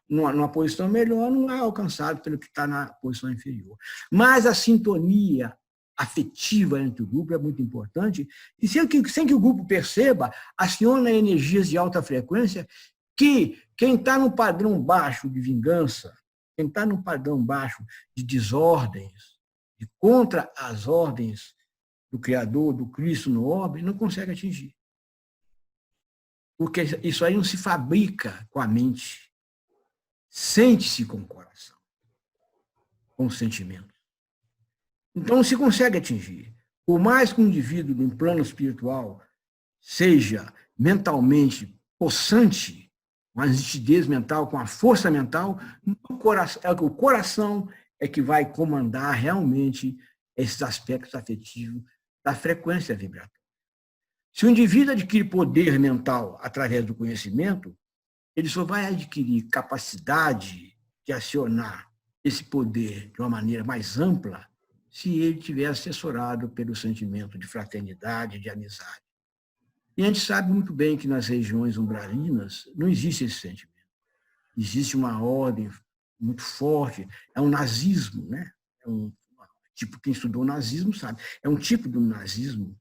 numa posição melhor não é alcançado pelo que está na posição inferior. Mas a sintonia afetiva entre o grupo é muito importante, e sem que o grupo perceba, aciona energias de alta frequência que quem está no padrão baixo de vingança, quem está no padrão baixo de desordens, de contra as ordens do Criador, do Cristo no orbe, não consegue atingir. Porque isso aí não se fabrica com a mente. Sente-se com o coração, com o sentimento. Então, não se consegue atingir. Por mais que o indivíduo, no plano espiritual, seja mentalmente possante, com a nitidez mental, com a força mental, o coração é que vai comandar realmente esses aspectos afetivos da frequência vibratória. Se o indivíduo adquire poder mental através do conhecimento, ele só vai adquirir capacidade de acionar esse poder de uma maneira mais ampla se ele tiver assessorado pelo sentimento de fraternidade, de amizade. E a gente sabe muito bem que nas regiões umbralinas não existe esse sentimento. Existe uma ordem muito forte, é um nazismo, né? tipo, quem estudou nazismo sabe, é um tipo do nazismo.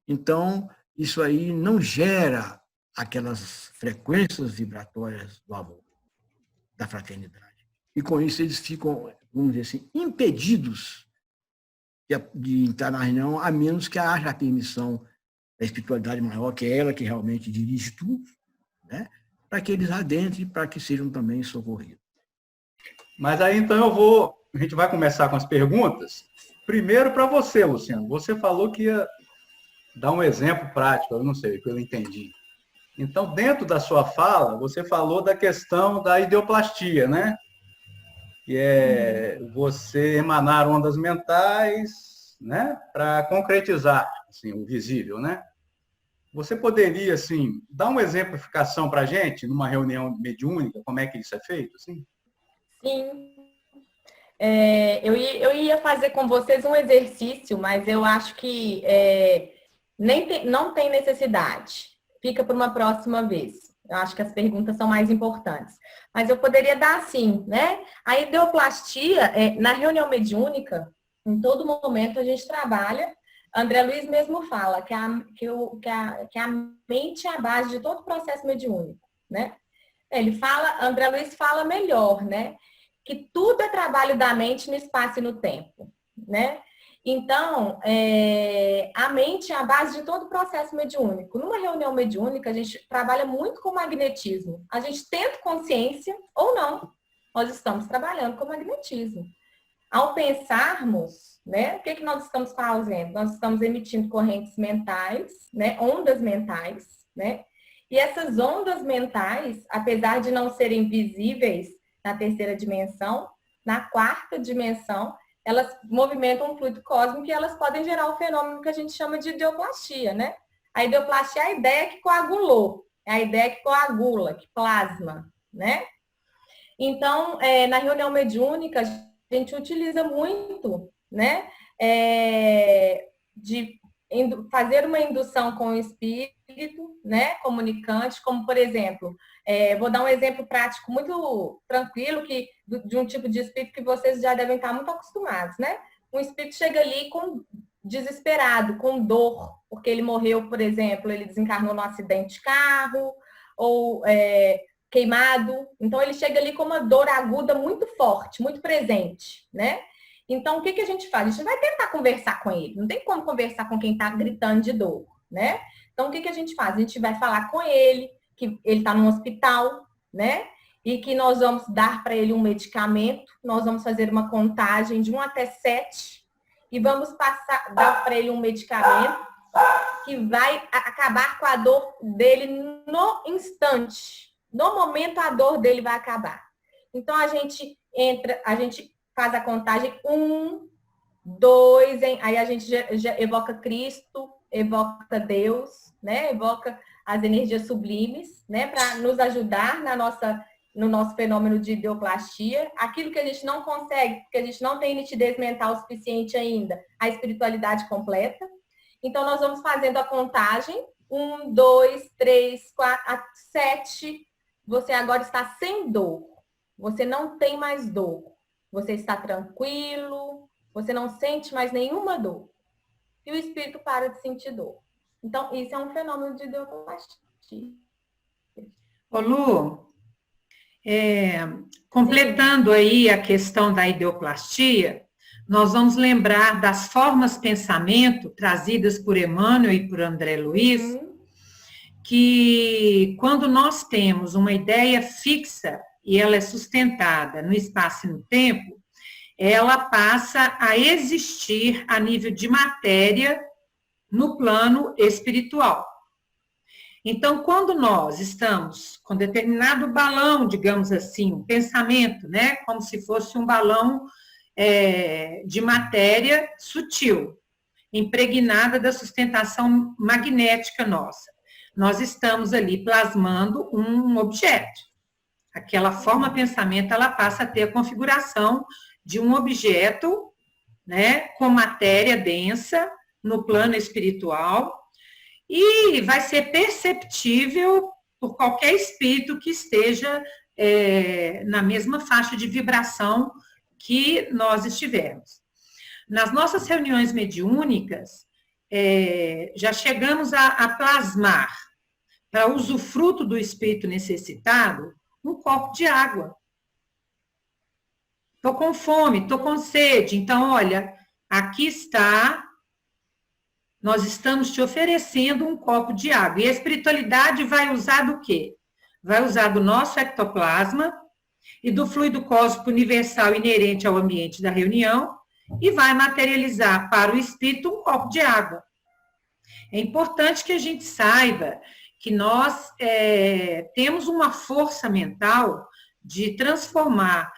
Então, isso aí não gera aquelas frequências vibratórias do amor, da fraternidade. E com isso eles ficam, vamos dizer assim, impedidos de entrar na reunião, a menos que haja a permissão da espiritualidade maior, que é ela que realmente dirige tudo, né? Para que eles adentrem, para que sejam também socorridos. Mas aí, então, a gente vai começar com as perguntas. Primeiro para você, Luciano. Você falou que ia dar um exemplo prático, eu não sei, que eu entendi. Então, dentro da sua fala, você falou da questão da ideoplastia, né? Que é você emanar ondas mentais, né? Para concretizar assim, o visível, né? Você poderia, assim, dar uma exemplificação para a gente, numa reunião mediúnica, como é que isso é feito? Assim? Sim. Eu ia fazer com vocês um exercício, mas eu acho que não tem necessidade. Fica para uma próxima vez. Eu acho que as perguntas são mais importantes. Mas eu poderia dar assim, né? A ideoplastia, na reunião mediúnica, em todo momento a gente trabalha. André Luiz mesmo fala que a mente é a base de todo o processo mediúnico, né? André Luiz fala melhor, né? Que tudo é trabalho da mente no espaço e no tempo, né? Então, a mente é a base de todo o processo mediúnico. Numa reunião mediúnica, a gente trabalha muito com magnetismo. A gente tenta consciência ou não. Nós estamos trabalhando com magnetismo. Ao pensarmos, né, o que nós estamos fazendo? Nós estamos emitindo correntes mentais, né, ondas mentais, né? E essas ondas mentais, apesar de não serem visíveis na terceira dimensão, na quarta dimensão, elas movimentam um fluido cósmico e elas podem gerar o fenômeno que a gente chama de ideoplastia, né? A ideoplastia é a ideia que coagulou, é a ideia que coagula, que plasma, né? Então, na reunião mediúnica, a gente utiliza muito, né? De fazer uma indução com o espírito, né? Comunicante, como, por exemplo, vou dar um exemplo prático muito tranquilo de um tipo de espírito que vocês já devem estar muito acostumados, né? Um espírito chega ali desesperado, com dor, porque ele morreu, por exemplo, ele desencarnou num acidente de carro, ou queimado. Então, ele chega ali com uma dor aguda muito forte, muito presente, né? Então, o que a gente faz? A gente vai tentar conversar com ele. Não tem como conversar com quem está gritando de dor, né? Então, o que a gente faz? A gente vai falar com ele, que ele está no hospital, né? E que nós vamos dar para ele um medicamento, nós vamos fazer uma contagem de 1 até 7 e vamos dar para ele um medicamento que vai acabar com a dor dele no instante. No momento, a dor dele vai acabar. Então, a gente faz a contagem 1, 2, aí a gente já evoca Cristo, evoca Deus, né? Evoca as energias sublimes, né? Para nos ajudar no nosso fenômeno de ideoplastia. Aquilo que a gente não consegue, porque a gente não tem nitidez mental suficiente ainda, a espiritualidade completa. Então, nós vamos fazendo a contagem, 1, 2, 3, 4, 7. Você agora está sem dor. Você não tem mais dor. Você está tranquilo, você não sente mais nenhuma dor. E o espírito para de sentir dor. Então, isso é um fenômeno de ideoplastia. Ô Lu, completando aí a questão da ideoplastia, nós vamos lembrar das formas pensamento trazidas por Emmanuel e por André Luiz, que quando nós temos uma ideia fixa e ela é sustentada no espaço e no tempo, ela passa a existir a nível de matéria no plano espiritual. Então, quando nós estamos com determinado balão, digamos assim, um pensamento, né, como se fosse um balão de matéria sutil, impregnada da sustentação magnética nossa, nós estamos ali plasmando um objeto. Aquela forma pensamento, ela passa a ter a configuração de um objeto, né, com matéria densa no plano espiritual e vai ser perceptível por qualquer espírito que esteja na mesma faixa de vibração que nós estivermos. Nas nossas reuniões mediúnicas, já chegamos a plasmar, para usufruto do espírito necessitado, um copo de água. Estou com fome, estou com sede, então, olha, aqui está, nós estamos te oferecendo um copo de água. E a espiritualidade vai usar do quê? Vai usar do nosso ectoplasma e do fluido cósmico universal inerente ao ambiente da reunião e vai materializar para o espírito um copo de água. É importante que a gente saiba que nós temos uma força mental de transformar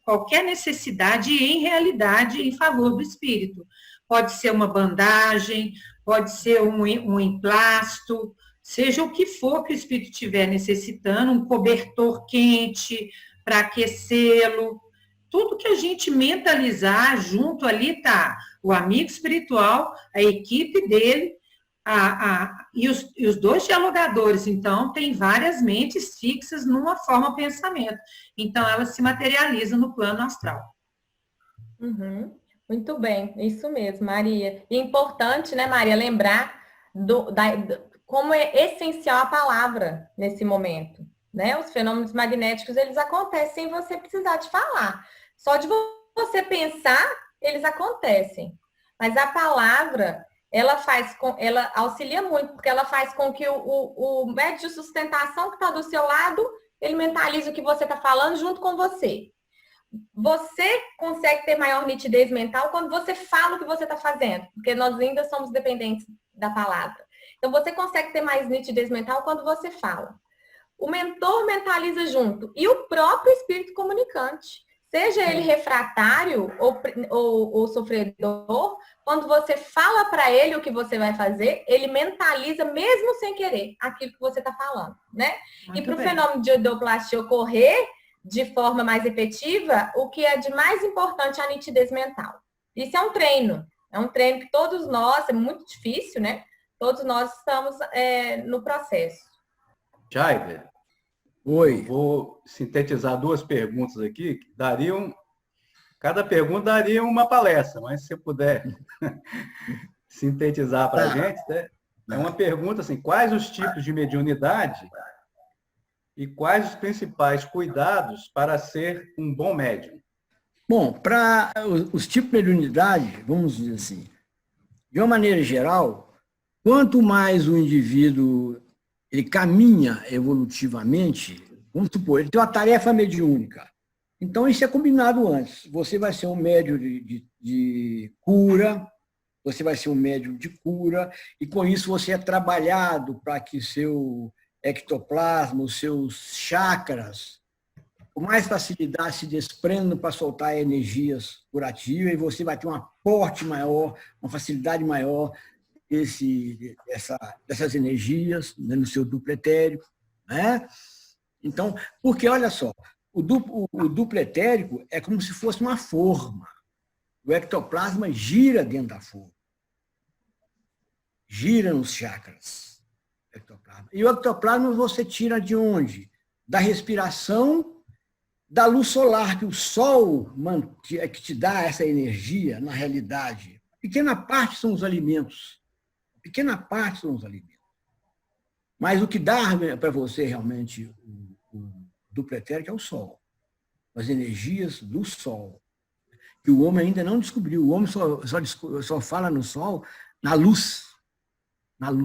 qualquer necessidade em realidade em favor do espírito. Pode ser uma bandagem, pode ser um emplasto, seja o que for que o espírito estiver necessitando, um cobertor quente para aquecê-lo. Tudo que a gente mentalizar junto ali está o amigo espiritual, a equipe dele, e os dois dialogadores, então, tem várias mentes fixas numa forma pensamento. Então, elas se materializam no plano astral. Uhum. Muito bem, isso mesmo, Maria. E é importante, né, Maria, lembrar como é essencial a palavra nesse momento, né? Os fenômenos magnéticos, eles acontecem sem você precisar de falar. Só de você pensar, eles acontecem. Mas a palavra, ela auxilia muito, porque ela faz com que o médio de sustentação que está do seu lado, ele mentalize o que você está falando junto com você. Você consegue ter maior nitidez mental quando você fala o que você está fazendo, porque nós ainda somos dependentes da palavra. Então, você consegue ter mais nitidez mental quando você fala. O mentor mentaliza junto e o próprio espírito comunicante. Seja ele refratário ou sofredor, quando você fala para ele o que você vai fazer, ele mentaliza mesmo sem querer aquilo que você está falando, né? Muito e para o bem. fenômeno de endoplastia ocorrer de forma mais efetiva, o que é de mais importante é a nitidez mental. Isso é um treino que todos nós, é muito difícil, né? Todos nós estamos no processo. Jaider, Oi. vou sintetizar duas perguntas aqui, que cada pergunta daria uma palestra, mas se você puder sintetizar para a gente, né? É uma pergunta assim, quais os tipos de mediunidade e quais os principais cuidados para ser um bom médium? Bom, para os tipos de mediunidade, vamos dizer assim, de uma maneira geral, quanto mais o indivíduo ele caminha evolutivamente, vamos supor, ele tem uma tarefa mediúnica. Então, isso é combinado antes. Você vai ser um médium de cura, você vai ser um médium de cura, e com isso você é trabalhado para que seu ectoplasma, os seus chakras, com mais facilidade se desprendam para soltar energias curativas, e você vai ter um aporte maior, uma facilidade maior dessas energias, né, no seu duplo etérico, né? Então, porque olha só, o duplo etérico é como se fosse uma forma. O ectoplasma gira dentro da forma. Gira nos chakras. E o ectoplasma você tira de onde? Da respiração, da luz solar, que o Sol é que te dá essa energia, na realidade. Pequena parte são os alimentos. Pequena parte são os alimentos. Mas o que dá para você realmente o duplo etérico é o Sol. As energias do Sol. Que o homem ainda não descobriu. O homem só fala no Sol na luz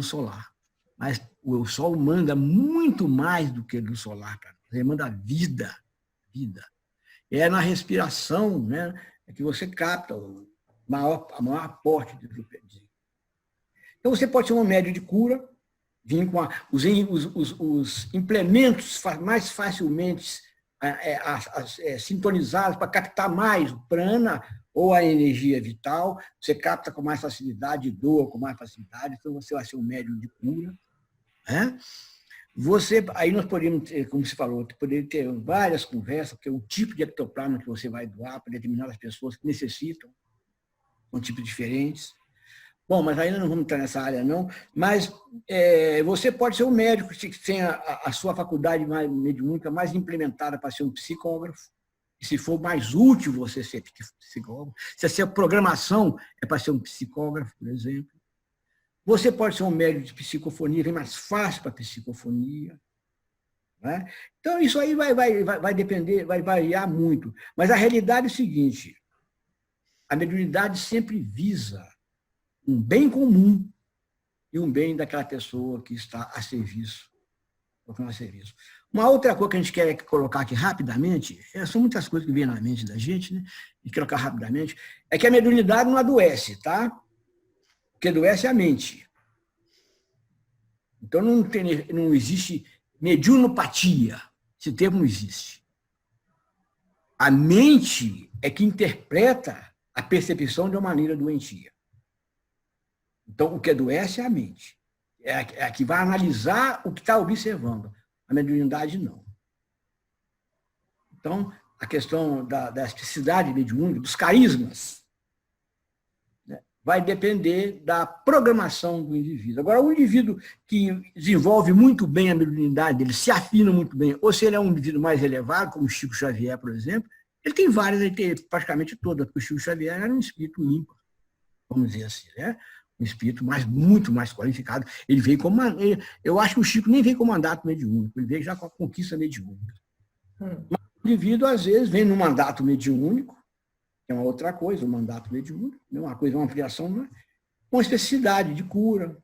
solar. Mas o Sol manda muito mais do que a luz solar para nós. Ele manda vida. É na respiração, né, que você capta o maior aporte de duplo etérico. Então, você pode ser um médium de cura, vir com os implementos mais facilmente sintonizados para captar mais o prana ou a energia vital. Você capta com mais facilidade e doa com mais facilidade, então você vai ser um médium de cura. Né? Aí nós poderíamos ter, como você falou, poderia ter várias conversas, porque o tipo de ectoplasma que você vai doar para determinadas pessoas que necessitam, são tipos diferentes. Bom, mas ainda não vamos entrar nessa área, não. Mas você pode ser um médico que tenha a sua faculdade mediúnica mais implementada para ser um psicógrafo. E se for mais útil você ser psicólogo, se a sua programação é para ser um psicógrafo, por exemplo, você pode ser um médico de psicofonia, é mais fácil para psicofonia. Né? Então, isso aí vai depender, vai variar muito. Mas a realidade é o seguinte, a mediunidade sempre visa um bem comum e um bem daquela pessoa que está a serviço. Uma outra coisa que a gente quer colocar aqui rapidamente, são muitas coisas que vêm na mente da gente, né? E colocar rapidamente, é que a mediunidade não adoece, tá? O que adoece é a mente. Então não existe mediunopatia. Esse termo não existe. A mente é que interpreta a percepção de uma maneira doentia. Então, o que adoece é a mente. É a que vai analisar o que está observando. A mediunidade, não. Então, a questão da especificidade mediúnica, dos carismas, né, vai depender da programação do indivíduo. Agora, o indivíduo que desenvolve muito bem a mediunidade, ele se afina muito bem, ou se ele é um indivíduo mais elevado, como Chico Xavier, por exemplo, ele tem várias, ele tem praticamente todas, porque o Chico Xavier era um espírito ímpar, vamos dizer assim, né? Um espírito muito mais qualificado. Ele veio como... Eu acho que o Chico nem veio com mandato mediúnico, ele veio já com a conquista mediúnica. Mas o indivíduo, às vezes, vem no mandato mediúnico, que é uma outra coisa, o mandato mediúnico, uma coisa, uma ampliação, né? Com especificidade de cura,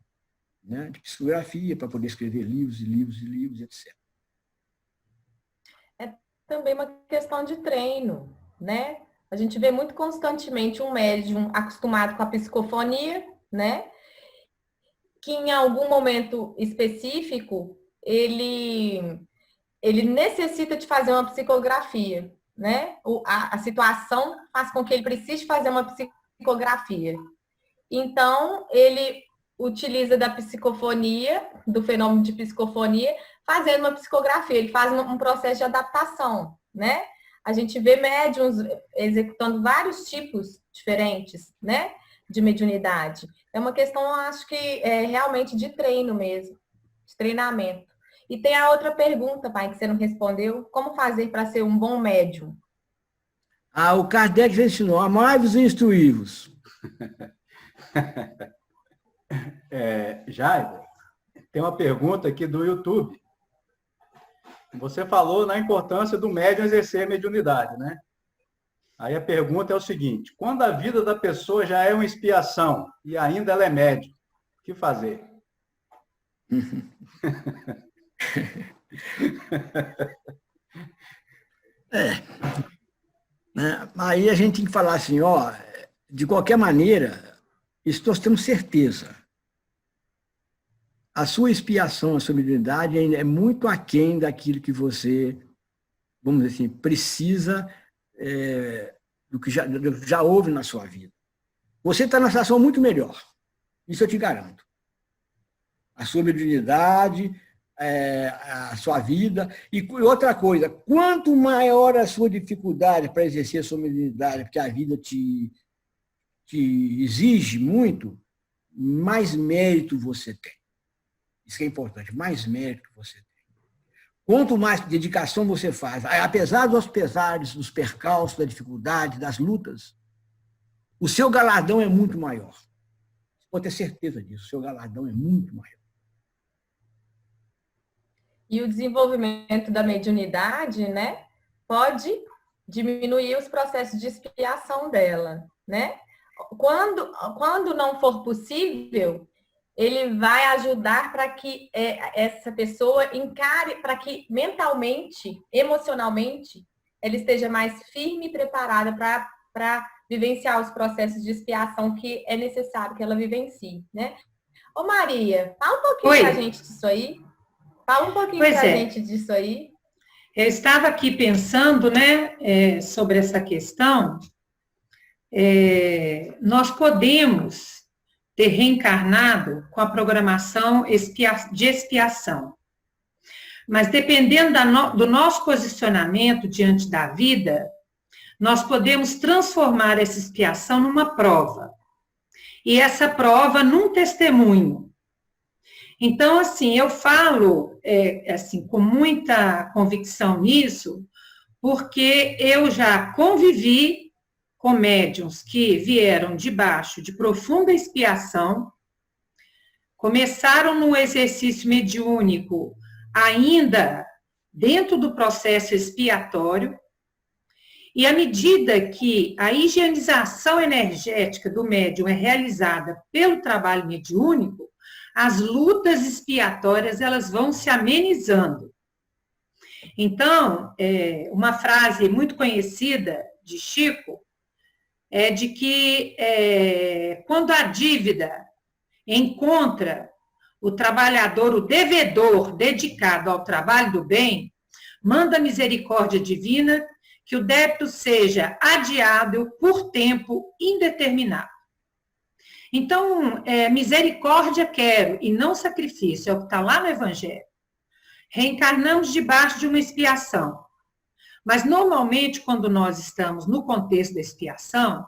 né? De psicografia, para poder escrever livros e livros e livros, etc. É também uma questão de treino, né? A gente vê muito constantemente um médium acostumado com a psicofonia, né? Que em algum momento específico ele necessita de fazer uma psicografia, né? A situação faz com que ele precise fazer uma psicografia. Então, ele utiliza da psicofonia, do fenômeno de psicofonia, fazendo uma psicografia. Ele faz um processo de adaptação, né? A gente vê médiums executando vários tipos diferentes, né? De mediunidade. É uma questão, acho que realmente de treino mesmo, de treinamento. E tem a outra pergunta, pai, que você não respondeu. Como fazer para ser um bom médium? O Kardec já ensinou, amai-vos e instruí-vos. Jair, tem uma pergunta aqui do YouTube. Você falou na importância do médium exercer a mediunidade, né? Aí a pergunta é o seguinte, quando a vida da pessoa já é uma expiação e ainda ela é médium, o que fazer? Aí a gente tem que falar assim, de qualquer maneira, isso nós temos certeza. A sua expiação, a sua mediunidade ainda é muito aquém daquilo que você, vamos dizer assim, precisa do que já houve na sua vida. Você está numa situação muito melhor. Isso eu te garanto. A sua mediunidade, a sua vida. E outra coisa, quanto maior a sua dificuldade para exercer a sua mediunidade, porque a vida te exige muito, mais mérito você tem. Isso que é importante, mais mérito você tem. Quanto mais dedicação você faz, apesar dos pesares, dos percalços, da dificuldade, das lutas, o seu galardão é muito maior. Você pode ter certeza disso, o seu galardão é muito maior. E o desenvolvimento da mediunidade, né, pode diminuir os processos de expiação dela, né? Quando não for possível, ele vai ajudar para que essa pessoa encare, para que mentalmente, emocionalmente, ela esteja mais firme e preparada para vivenciar os processos de expiação que é necessário que ela vivencie, né? Ô Maria, fala um pouquinho para a gente disso aí. Fala um pouquinho para a gente disso aí. Eu estava aqui pensando, né, sobre essa questão. Nós podemos ter reencarnado com a programação de expiação. Mas dependendo do nosso posicionamento diante da vida, nós podemos transformar essa expiação numa prova. E essa prova num testemunho. Então, assim, eu falo assim, com muita convicção nisso, porque eu já convivi com médiuns que vieram debaixo de profunda expiação, começaram no exercício mediúnico ainda dentro do processo expiatório, e à medida que a higienização energética do médium é realizada pelo trabalho mediúnico, as lutas expiatórias elas vão se amenizando. Então, uma frase muito conhecida de Chico é de que quando a dívida encontra o trabalhador, o devedor dedicado ao trabalho do bem, manda a misericórdia divina que o débito seja adiado por tempo indeterminado. Então, misericórdia quero e não sacrifício, é o que está lá no Evangelho. Reencarnamos debaixo de uma expiação. Mas, normalmente, quando nós estamos no contexto da expiação,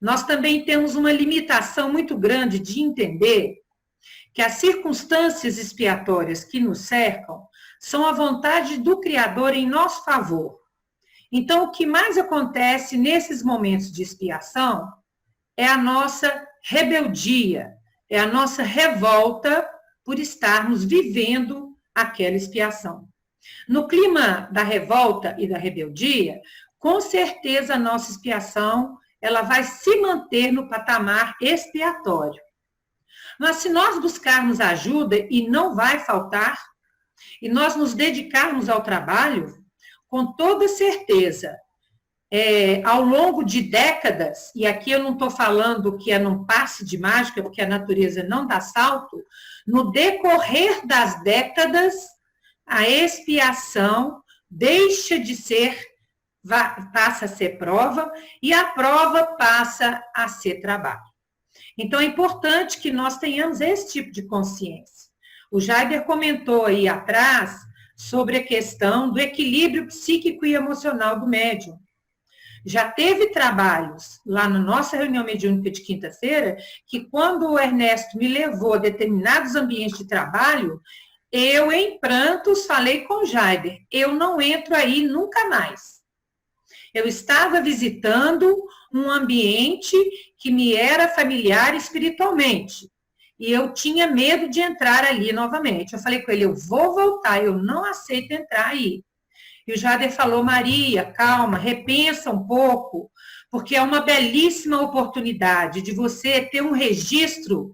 nós também temos uma limitação muito grande de entender que as circunstâncias expiatórias que nos cercam são a vontade do Criador em nosso favor. Então, o que mais acontece nesses momentos de expiação é a nossa rebeldia, é a nossa revolta por estarmos vivendo aquela expiação. No clima da revolta e da rebeldia, com certeza a nossa expiação ela vai se manter no patamar expiatório. Mas se nós buscarmos ajuda, e não vai faltar, e nós nos dedicarmos ao trabalho, com toda certeza, ao longo de décadas, e aqui eu não estou falando que é num passe de mágica, porque a natureza não dá salto, no decorrer das décadas, a expiação deixa de ser, passa a ser prova, e a prova passa a ser trabalho. Então, é importante que nós tenhamos esse tipo de consciência. O Jaider comentou aí atrás sobre a questão do equilíbrio psíquico e emocional do médium. Já teve trabalhos lá na nossa reunião mediúnica de quinta-feira, que quando o Ernesto me levou a determinados ambientes de trabalho, eu, em prantos, falei com o Jaider, eu não entro aí nunca mais. Eu estava visitando um ambiente que me era familiar espiritualmente. E eu tinha medo de entrar ali novamente. Eu falei com ele, eu vou voltar, eu não aceito entrar aí. E o Jaider falou, Maria, calma, repensa um pouco, porque é uma belíssima oportunidade de você ter um registro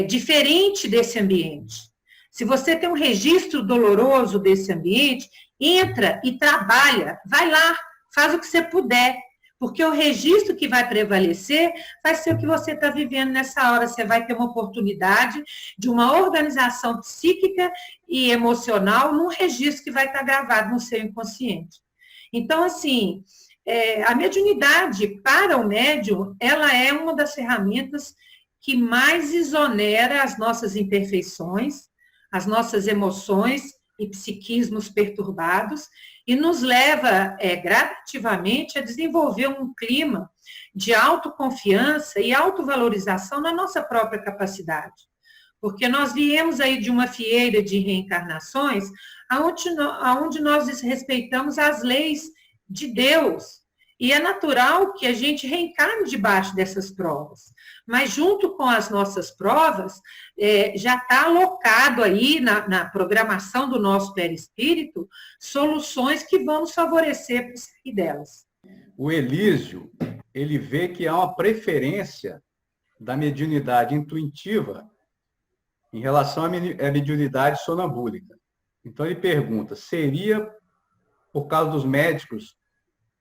diferente desse ambiente. Se você tem um registro doloroso desse ambiente, entra e trabalha, vai lá, faz o que você puder. Porque o registro que vai prevalecer vai ser o que você está vivendo nessa hora. Você vai ter uma oportunidade de uma organização psíquica e emocional num registro que vai estar gravado no seu inconsciente. Então, assim, a mediunidade para o médium, ela é uma das ferramentas que mais exonera as nossas imperfeições, as nossas emoções e psiquismos perturbados, e nos leva gradativamente a desenvolver um clima de autoconfiança e autovalorização na nossa própria capacidade. Porque nós viemos aí de uma fieira de reencarnações onde nós desrespeitamos as leis de Deus. E é natural que a gente reencarne debaixo dessas provas. Mas junto com as nossas provas, já está alocado aí na programação do nosso perispírito soluções que vão nos favorecer para sair delas. O Elísio, ele vê que há uma preferência da mediunidade intuitiva em relação à mediunidade sonambúlica. Então ele pergunta, seria por causa dos médicos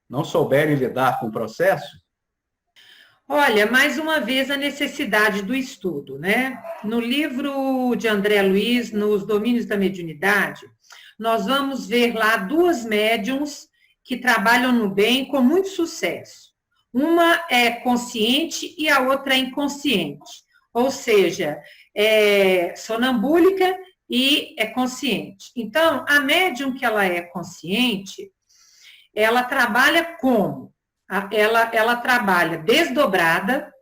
não souberem lidar com o processo? Olha, mais uma vez a necessidade do estudo, né? No livro de André Luiz, Nos Domínios da Mediunidade, nós vamos ver lá duas médiums que trabalham no bem com muito sucesso. Uma é consciente e a outra é inconsciente, ou seja, é sonambúlica e é consciente. Então, a médium que ela é consciente, ela trabalha como? Ela trabalha desdobrada,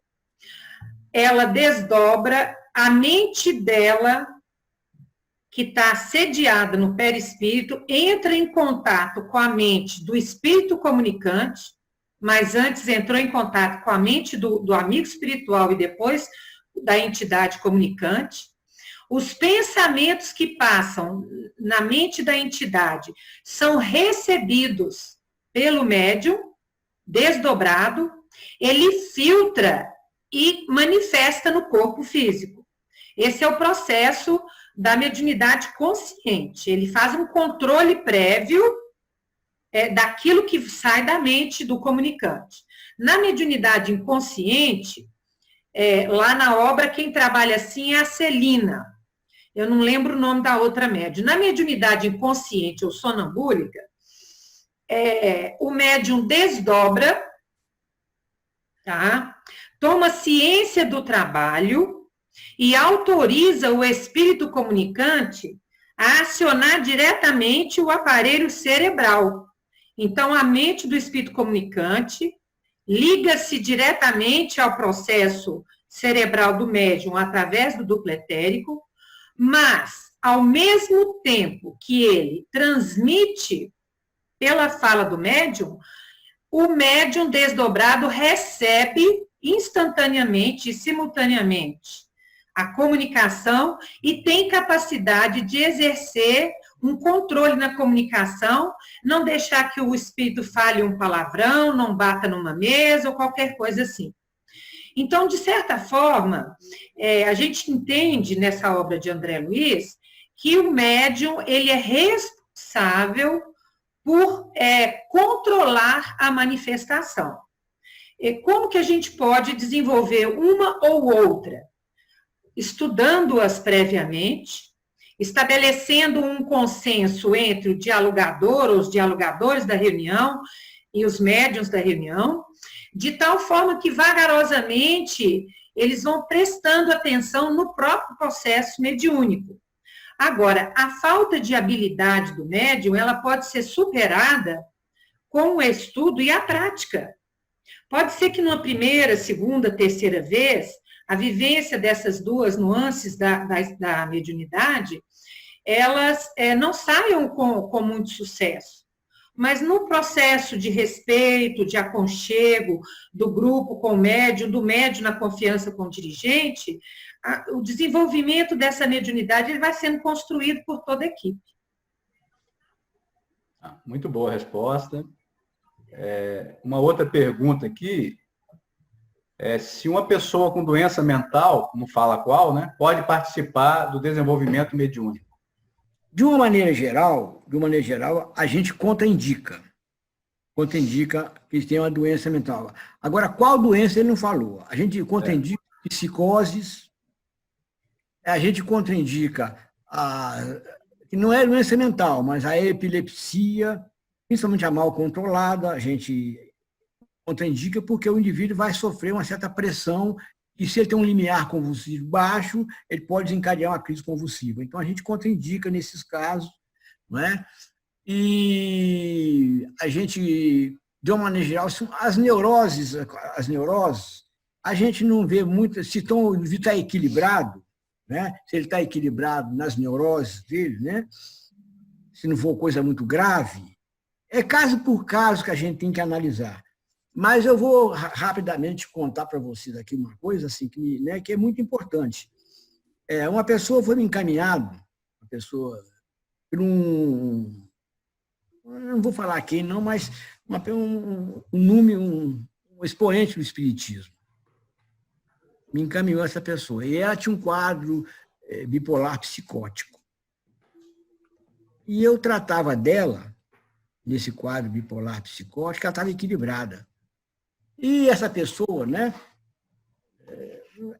ela desdobra a mente dela que está sediada no perispírito, entra em contato com a mente do espírito comunicante, mas antes entrou em contato com a mente do amigo espiritual e depois da entidade comunicante. Os pensamentos que passam na mente da entidade são recebidos pelo médium, desdobrado, ele filtra e manifesta no corpo físico. Esse é o processo da mediunidade consciente. Ele faz um controle prévio daquilo que sai da mente do comunicante. Na mediunidade inconsciente, lá na obra, quem trabalha assim é a Celina. Eu não lembro o nome da outra médium. Na mediunidade inconsciente ou sonambúlica, o médium desdobra, tá? Toma ciência do trabalho e autoriza o espírito comunicante a acionar diretamente o aparelho cerebral. Então, a mente do espírito comunicante liga-se diretamente ao processo cerebral do médium através do duplo etérico, mas, ao mesmo tempo que ele transmite pela fala do médium, o médium desdobrado recebe instantaneamente e simultaneamente a comunicação e tem capacidade de exercer um controle na comunicação, não deixar que o espírito fale um palavrão, não bata numa mesa ou qualquer coisa assim. Então, de certa forma, a gente entende nessa obra de André Luiz que o médium ele é responsável por controlar a manifestação. Como que a gente pode desenvolver uma ou outra? Estudando-as previamente, estabelecendo um consenso entre o dialogador, ou os dialogadores da reunião e os médiuns da reunião, de tal forma que vagarosamente eles vão prestando atenção no próprio processo mediúnico. Agora, a falta de habilidade do médium, ela pode ser superada com o estudo e a prática. Pode ser que numa primeira, segunda, terceira vez, a vivência dessas duas nuances da mediunidade, elas não saiam com muito sucesso. Mas no processo de respeito, de aconchego do grupo com o médium, do médium na confiança com o dirigente, o desenvolvimento dessa mediunidade ele vai sendo construído por toda a equipe. Muito boa resposta. Uma outra pergunta aqui é se uma pessoa com doença mental, não fala qual, né, pode participar do desenvolvimento mediúnico. De uma maneira geral, a gente contraindica que ele tem uma doença mental. Agora, qual doença ele não falou? A gente contraindica psicoses, a gente contraindica que não é doença mental, mas a epilepsia, principalmente a mal controlada, a gente contraindica porque o indivíduo vai sofrer uma certa pressão e se ele tem um limiar convulsivo baixo, ele pode desencadear uma crise convulsiva. Então, a gente contraindica nesses casos, não é? E a gente, de uma maneira geral, as neuroses, a gente não vê muito, se o indivíduo está equilibrado, né? Se ele está equilibrado nas neuroses dele, né? Se não for coisa muito grave, é caso por caso que a gente tem que analisar. Mas eu vou rapidamente contar para vocês aqui uma coisa assim, que é muito importante. Uma pessoa foi me encaminhada, por um... Não vou falar quem não, mas um expoente do espiritismo. Me encaminhou essa pessoa. E ela tinha um quadro bipolar psicótico. E eu tratava dela, nesse quadro bipolar psicótico, ela estava equilibrada. E essa pessoa, né,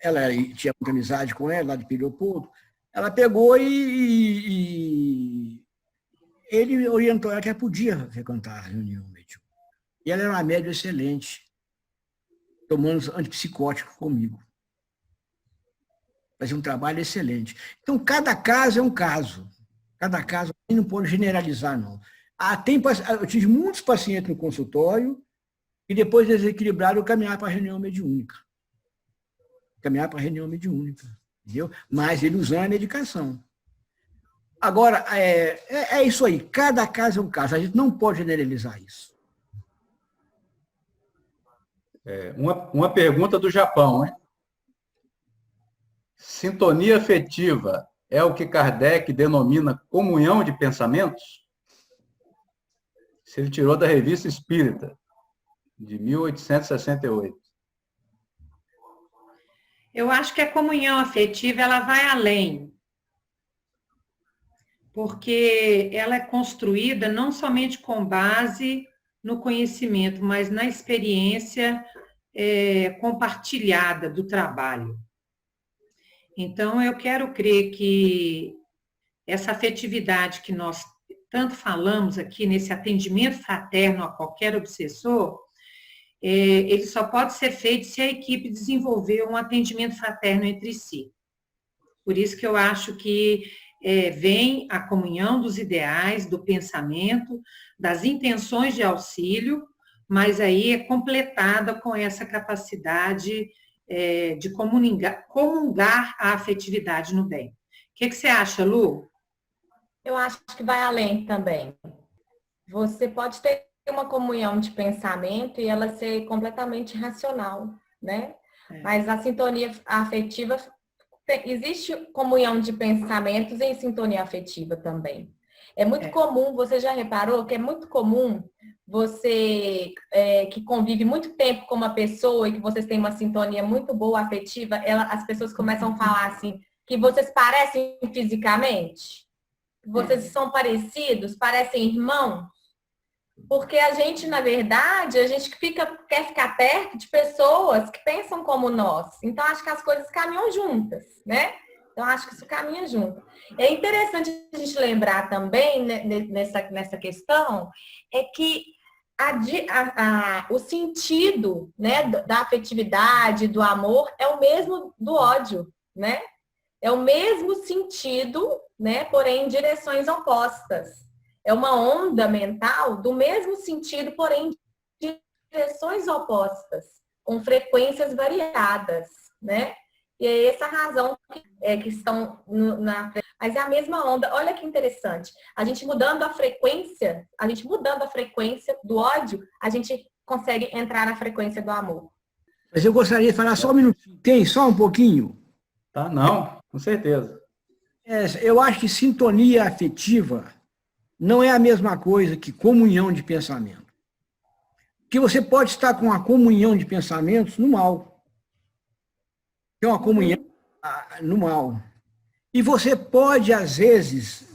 ela tinha muita amizade com ela, lá de Piriopoldo, ela pegou e ele orientou ela que ela podia frequentar a reunião médica. E ela era uma médium excelente, tomando antipsicótico comigo. Fazia um trabalho excelente. Então, cada caso é um caso. Cada caso, a gente não pode generalizar, não. Eu tive muitos pacientes no consultório e depois desequilibraram eu caminhar para a reunião mediúnica. Entendeu? Mas ele usando a medicação. Agora, é isso aí, cada caso é um caso, a gente não pode generalizar isso. Uma pergunta do Japão, hein? Sintonia afetiva é o que Kardec denomina comunhão de pensamentos? Se ele tirou da Revista Espírita, de 1868. Eu acho que a comunhão afetiva, ela vai além. Porque ela é construída não somente com base no conhecimento, mas na experiência compartilhada do trabalho. Então, eu quero crer que essa afetividade que nós tanto falamos aqui, nesse atendimento fraterno a qualquer obsessor, ele só pode ser feito se a equipe desenvolver um atendimento fraterno entre si. Por isso que eu acho que vem a comunhão dos ideais, do pensamento, das intenções de auxílio, mas aí é completada com essa capacidade de comungar a afetividade no bem. O que você acha, Lu? Eu acho que vai além também. Você pode ter uma comunhão de pensamento e ela ser completamente racional, né? Mas a sintonia afetiva, existe comunhão de pensamentos em sintonia afetiva também. É muito comum, você já reparou que é muito comum você que convive muito tempo com uma pessoa e que vocês têm uma sintonia muito boa afetiva, as pessoas começam a falar assim, que vocês parecem fisicamente, que vocês são parecidos, parecem irmãos, porque a gente, na verdade, a gente quer ficar perto de pessoas que pensam como nós. Então, acho que as coisas caminham juntas, né? Então, acho que isso caminha junto. É interessante a gente lembrar também, nessa questão, é que o sentido, né, da afetividade, do amor, é o mesmo do ódio, né? É o mesmo sentido, né, porém em direções opostas. É uma onda mental do mesmo sentido, porém em direções opostas, com frequências variadas, né? E é essa a razão que estão mas é a mesma onda. Olha que interessante. A gente mudando a frequência do ódio, a gente consegue entrar na frequência do amor. Mas eu gostaria de falar só um minutinho. Tem só um pouquinho? Tá, não, com certeza. Eu acho que sintonia afetiva não é a mesma coisa que comunhão de pensamento. Porque você pode estar com uma comunhão de pensamentos no mal. É uma comunhão no mal. E você pode, às vezes,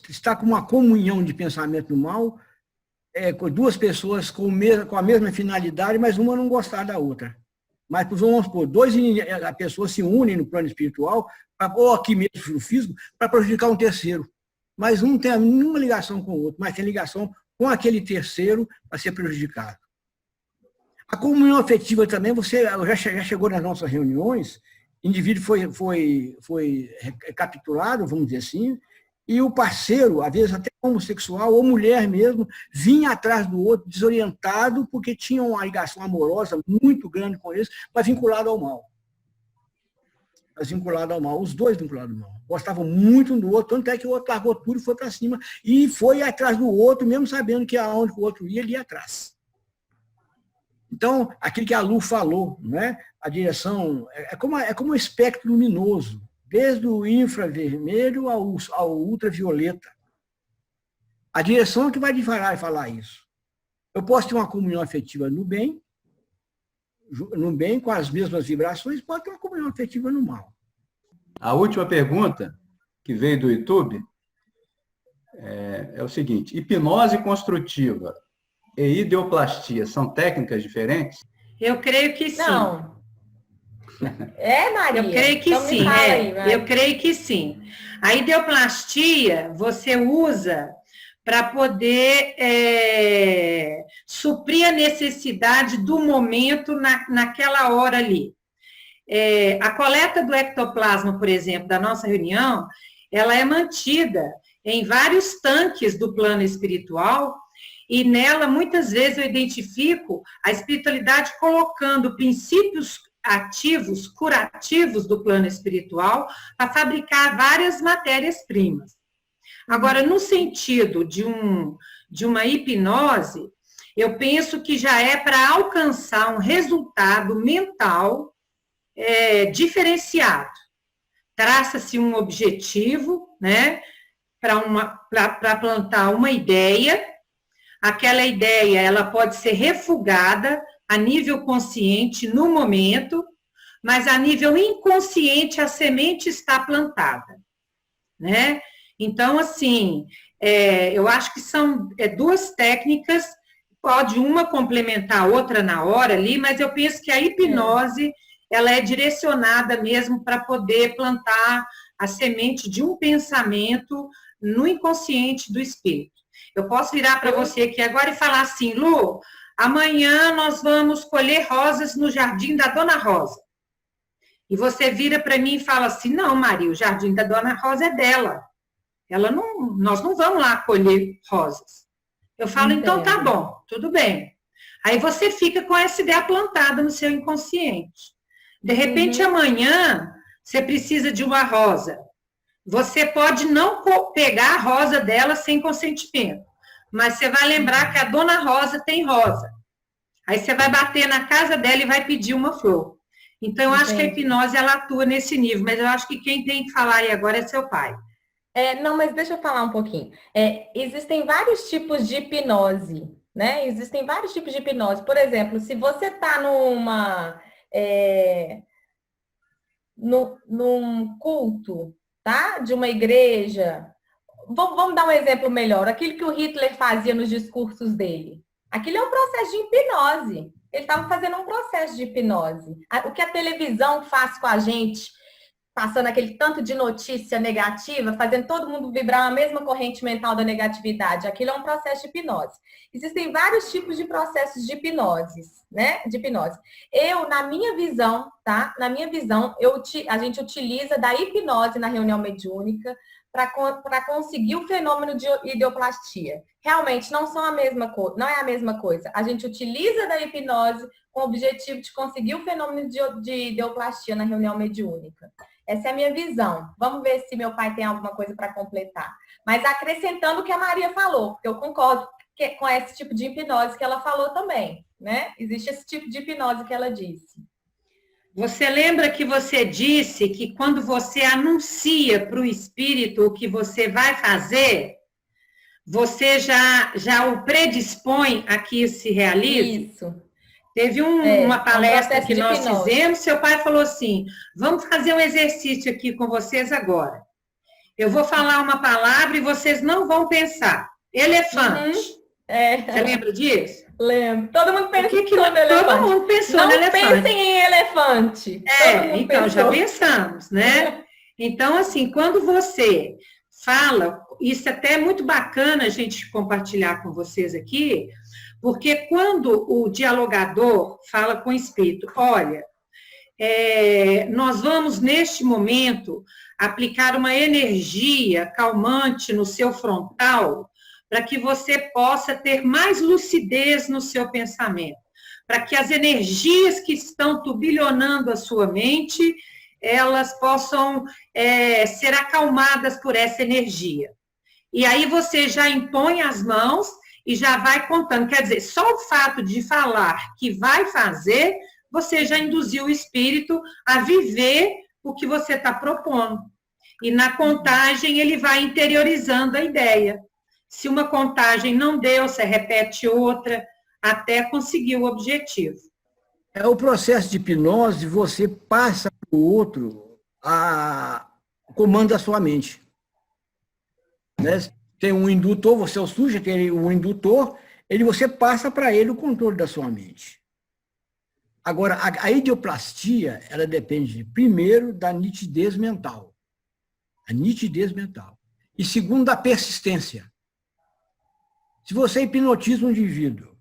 estar com uma comunhão de pensamento no mal, com duas pessoas com a mesma finalidade, mas uma não gostar da outra. Mas, vamos supor, a pessoa se unem no plano espiritual, ou aqui mesmo no físico, para prejudicar um terceiro. Mas um não tem nenhuma ligação com o outro, mas tem ligação com aquele terceiro para ser prejudicado. A comunhão afetiva também, já chegou nas nossas reuniões, o indivíduo foi recapitulado, vamos dizer assim, e o parceiro, às vezes até homossexual ou mulher mesmo, vinha atrás do outro, desorientado, porque tinha uma ligação amorosa muito grande com eles, mas vinculado ao mal. Os dois vinculados ao mal. Gostavam muito um do outro, tanto é que o outro largou tudo e foi para cima, e foi atrás do outro, mesmo sabendo que aonde o outro ia, ele ia atrás. Então, aquilo que a Lu falou, né? A direção é como um espectro luminoso, desde o infravermelho ao ultravioleta. A direção é que vai falar isso. Eu posso ter uma comunhão afetiva no bem, com as mesmas vibrações, pode ter uma comunhão afetiva no mal. A última pergunta, que veio do YouTube, é o seguinte: hipnose construtiva e ideoplastia são técnicas diferentes? Eu creio que sim. Não. Maria? Eu creio que então sim. Eu creio que sim. A ideoplastia você usa para poder suprir a necessidade do momento naquela hora ali. A coleta do ectoplasma, por exemplo, da nossa reunião, ela é mantida em vários tanques do plano espiritual, e nela, muitas vezes, eu identifico a espiritualidade colocando princípios ativos, curativos do plano espiritual, para fabricar várias matérias-primas. Agora, no sentido de uma hipnose, eu penso que já é para alcançar um resultado mental diferenciado. Traça-se um objetivo, né, para plantar uma ideia. Aquela ideia ela pode ser refugada a nível consciente no momento, mas a nível inconsciente a semente está plantada, né? Então, assim, eu acho que são duas técnicas, pode uma complementar a outra na hora ali, mas eu penso que a hipnose, ela é direcionada mesmo para poder plantar a semente de um pensamento no inconsciente do espírito. Eu posso virar para você aqui agora e falar assim, Lu, amanhã nós vamos colher rosas no jardim da Dona Rosa. E você vira para mim e fala assim, não, Maria, o jardim da Dona Rosa é dela. Nós não vamos lá colher rosas. Eu falo, então tá bom, tudo bem. Aí você fica com essa ideia plantada no seu inconsciente. De repente, amanhã, você precisa de uma rosa. Você pode não pegar a rosa dela sem consentimento, mas você vai lembrar que a Dona Rosa tem rosa. Aí você vai bater na casa dela e vai pedir uma flor. Então, eu acho que a hipnose, ela atua nesse nível, mas eu acho que quem tem que falar aí agora é seu pai. Não, mas deixa eu falar um pouquinho. Existem vários tipos de hipnose, né? Existem vários tipos de hipnose. Por exemplo, se você está num culto, tá? De uma igreja. Vamos dar um exemplo melhor. Aquilo que o Hitler fazia nos discursos dele. Aquilo é um processo de hipnose. Ele estava fazendo um processo de hipnose. O que a televisão faz com a gente, passando aquele tanto de notícia negativa, fazendo todo mundo vibrar a mesma corrente mental da negatividade. Aquilo é um processo de hipnose. Existem vários tipos de processos de hipnose, né? De hipnose. Na minha visão, tá? Na minha visão, a gente utiliza da hipnose na reunião mediúnica para conseguir o fenômeno de ideoplastia. Realmente não são a mesma coisa, não é a mesma coisa. A gente utiliza da hipnose com o objetivo de conseguir o fenômeno de ideoplastia na reunião mediúnica. Essa é a minha visão. Vamos ver se meu pai tem alguma coisa para completar. Mas acrescentando o que a Maria falou, porque eu concordo com esse tipo de hipnose que ela falou também, né? Existe esse tipo de hipnose que ela disse. Você lembra que você disse que quando você anuncia para o espírito o que você vai fazer, você já o predispõe a que isso se realize? Isso. Teve uma palestra que nós fizemos, seu pai falou assim, vamos fazer um exercício aqui com vocês agora. Eu vou falar uma palavra e vocês não vão pensar. Elefante. Você lembra disso? Lembro. Todo mundo pensou no elefante. Todo mundo pensou no elefante. Não pensem em elefante. Então, já pensamos, né? Então, assim, quando você fala, isso até é muito bacana a gente compartilhar com vocês aqui, porque quando o dialogador fala com o espírito, olha, nós vamos, neste momento, aplicar uma energia calmante no seu frontal, para que você possa ter mais lucidez no seu pensamento, para que as energias que estão turbilhonando a sua mente, elas possam ser acalmadas por essa energia. E aí você já impõe as mãos e já vai contando. Quer dizer, só o fato de falar que vai fazer, você já induziu o espírito a viver o que você está propondo. E na contagem ele vai interiorizando a ideia. Se uma contagem não deu, você repete outra, até conseguir o objetivo. É o processo de hipnose, você passa para o outro o comando da sua mente. Né? Tem um indutor, você é o sujeito, o indutor, você passa para ele o controle da sua mente. Agora, a ideoplastia, ela depende, primeiro, da nitidez mental. A nitidez mental. E segundo, da persistência. Se você hipnotiza um indivíduo,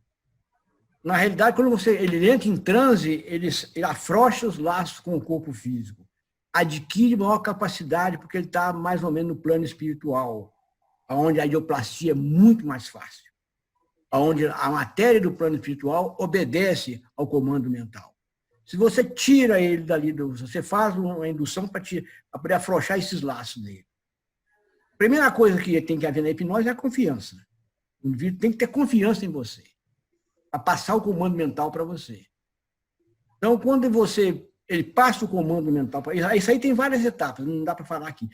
na realidade, quando ele entra em transe, ele afrouxa os laços com o corpo físico, adquire maior capacidade, porque ele está mais ou menos no plano espiritual, onde a ideoplastia é muito mais fácil, onde a matéria do plano espiritual obedece ao comando mental. Se você tira ele dali, você faz uma indução para poder afrouxar esses laços dele. A primeira coisa que tem que haver na hipnose é a confiança. O indivíduo tem que ter confiança em você, para passar o comando mental para você. Então, quando ele passa o comando mental para isso aí tem várias etapas, não dá para falar aqui.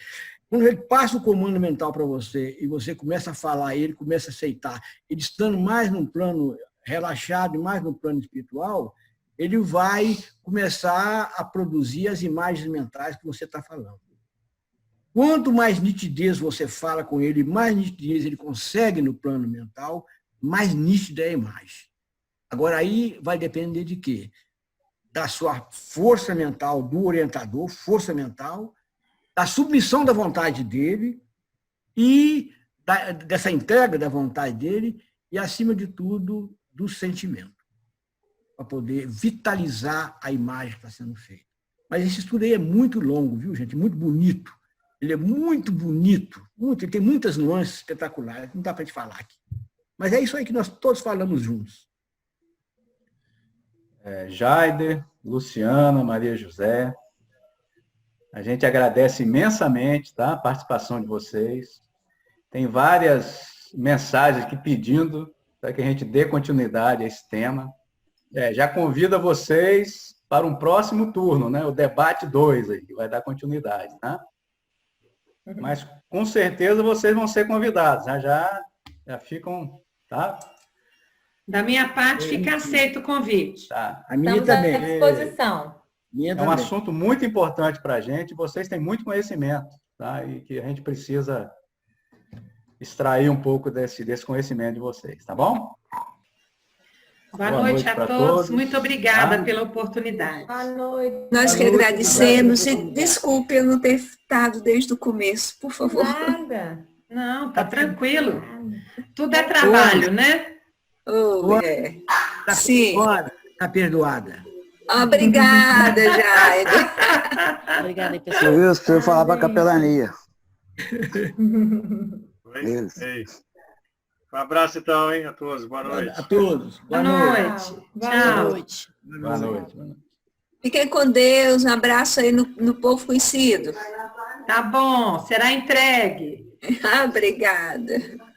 Quando ele passa o comando mental para você e você começa a falar, ele começa a aceitar, ele estando mais num plano relaxado, mais no plano espiritual, ele vai começar a produzir as imagens mentais que você está falando. Quanto mais nitidez você fala com ele, mais nitidez ele consegue no plano mental, mais nítida é a imagem. Agora, aí vai depender de quê? Da sua força mental, do orientador, força mental, da submissão da vontade dele e dessa entrega da vontade dele e, acima de tudo, do sentimento, para poder vitalizar a imagem que está sendo feita. Mas esse estudo aí é muito longo, viu, gente? Muito bonito. Ele é muito bonito, ele tem muitas nuances espetaculares, não dá para te falar aqui. Mas é isso aí que nós todos falamos juntos. Jaider, Luciana, Maria José, a gente agradece imensamente, tá, a participação de vocês. Tem várias mensagens aqui pedindo para que a gente dê continuidade a esse tema. Já convido vocês para um próximo turno, né? O debate 2 aí, que vai dar continuidade, tá? Mas com certeza vocês vão ser convidados, né? Já ficam, tá? Da minha parte, fica aceito o convite. Tá. A minha Estamos também. à disposição. É um assunto muito importante para a gente, vocês têm muito conhecimento, tá? E que a gente precisa extrair um pouco desse conhecimento de vocês, tá bom? Boa noite a todos. Muito obrigada pela oportunidade. Boa noite. Nós que agradecemos e desculpe eu não ter estado desde o começo, por favor. Nada. Não, tá tranquilo. Tudo é trabalho, né? É. Sim. Está perdoada. Obrigada, Jair. Obrigada aí, pessoal. Eu falar para a capelania. Eles. Um abraço, então, hein, a todos. Boa noite. A todos. Boa noite. Tchau. Boa noite. Boa noite. Fiquem com Deus. Um abraço aí no povo conhecido. Tá bom, será entregue. Obrigada.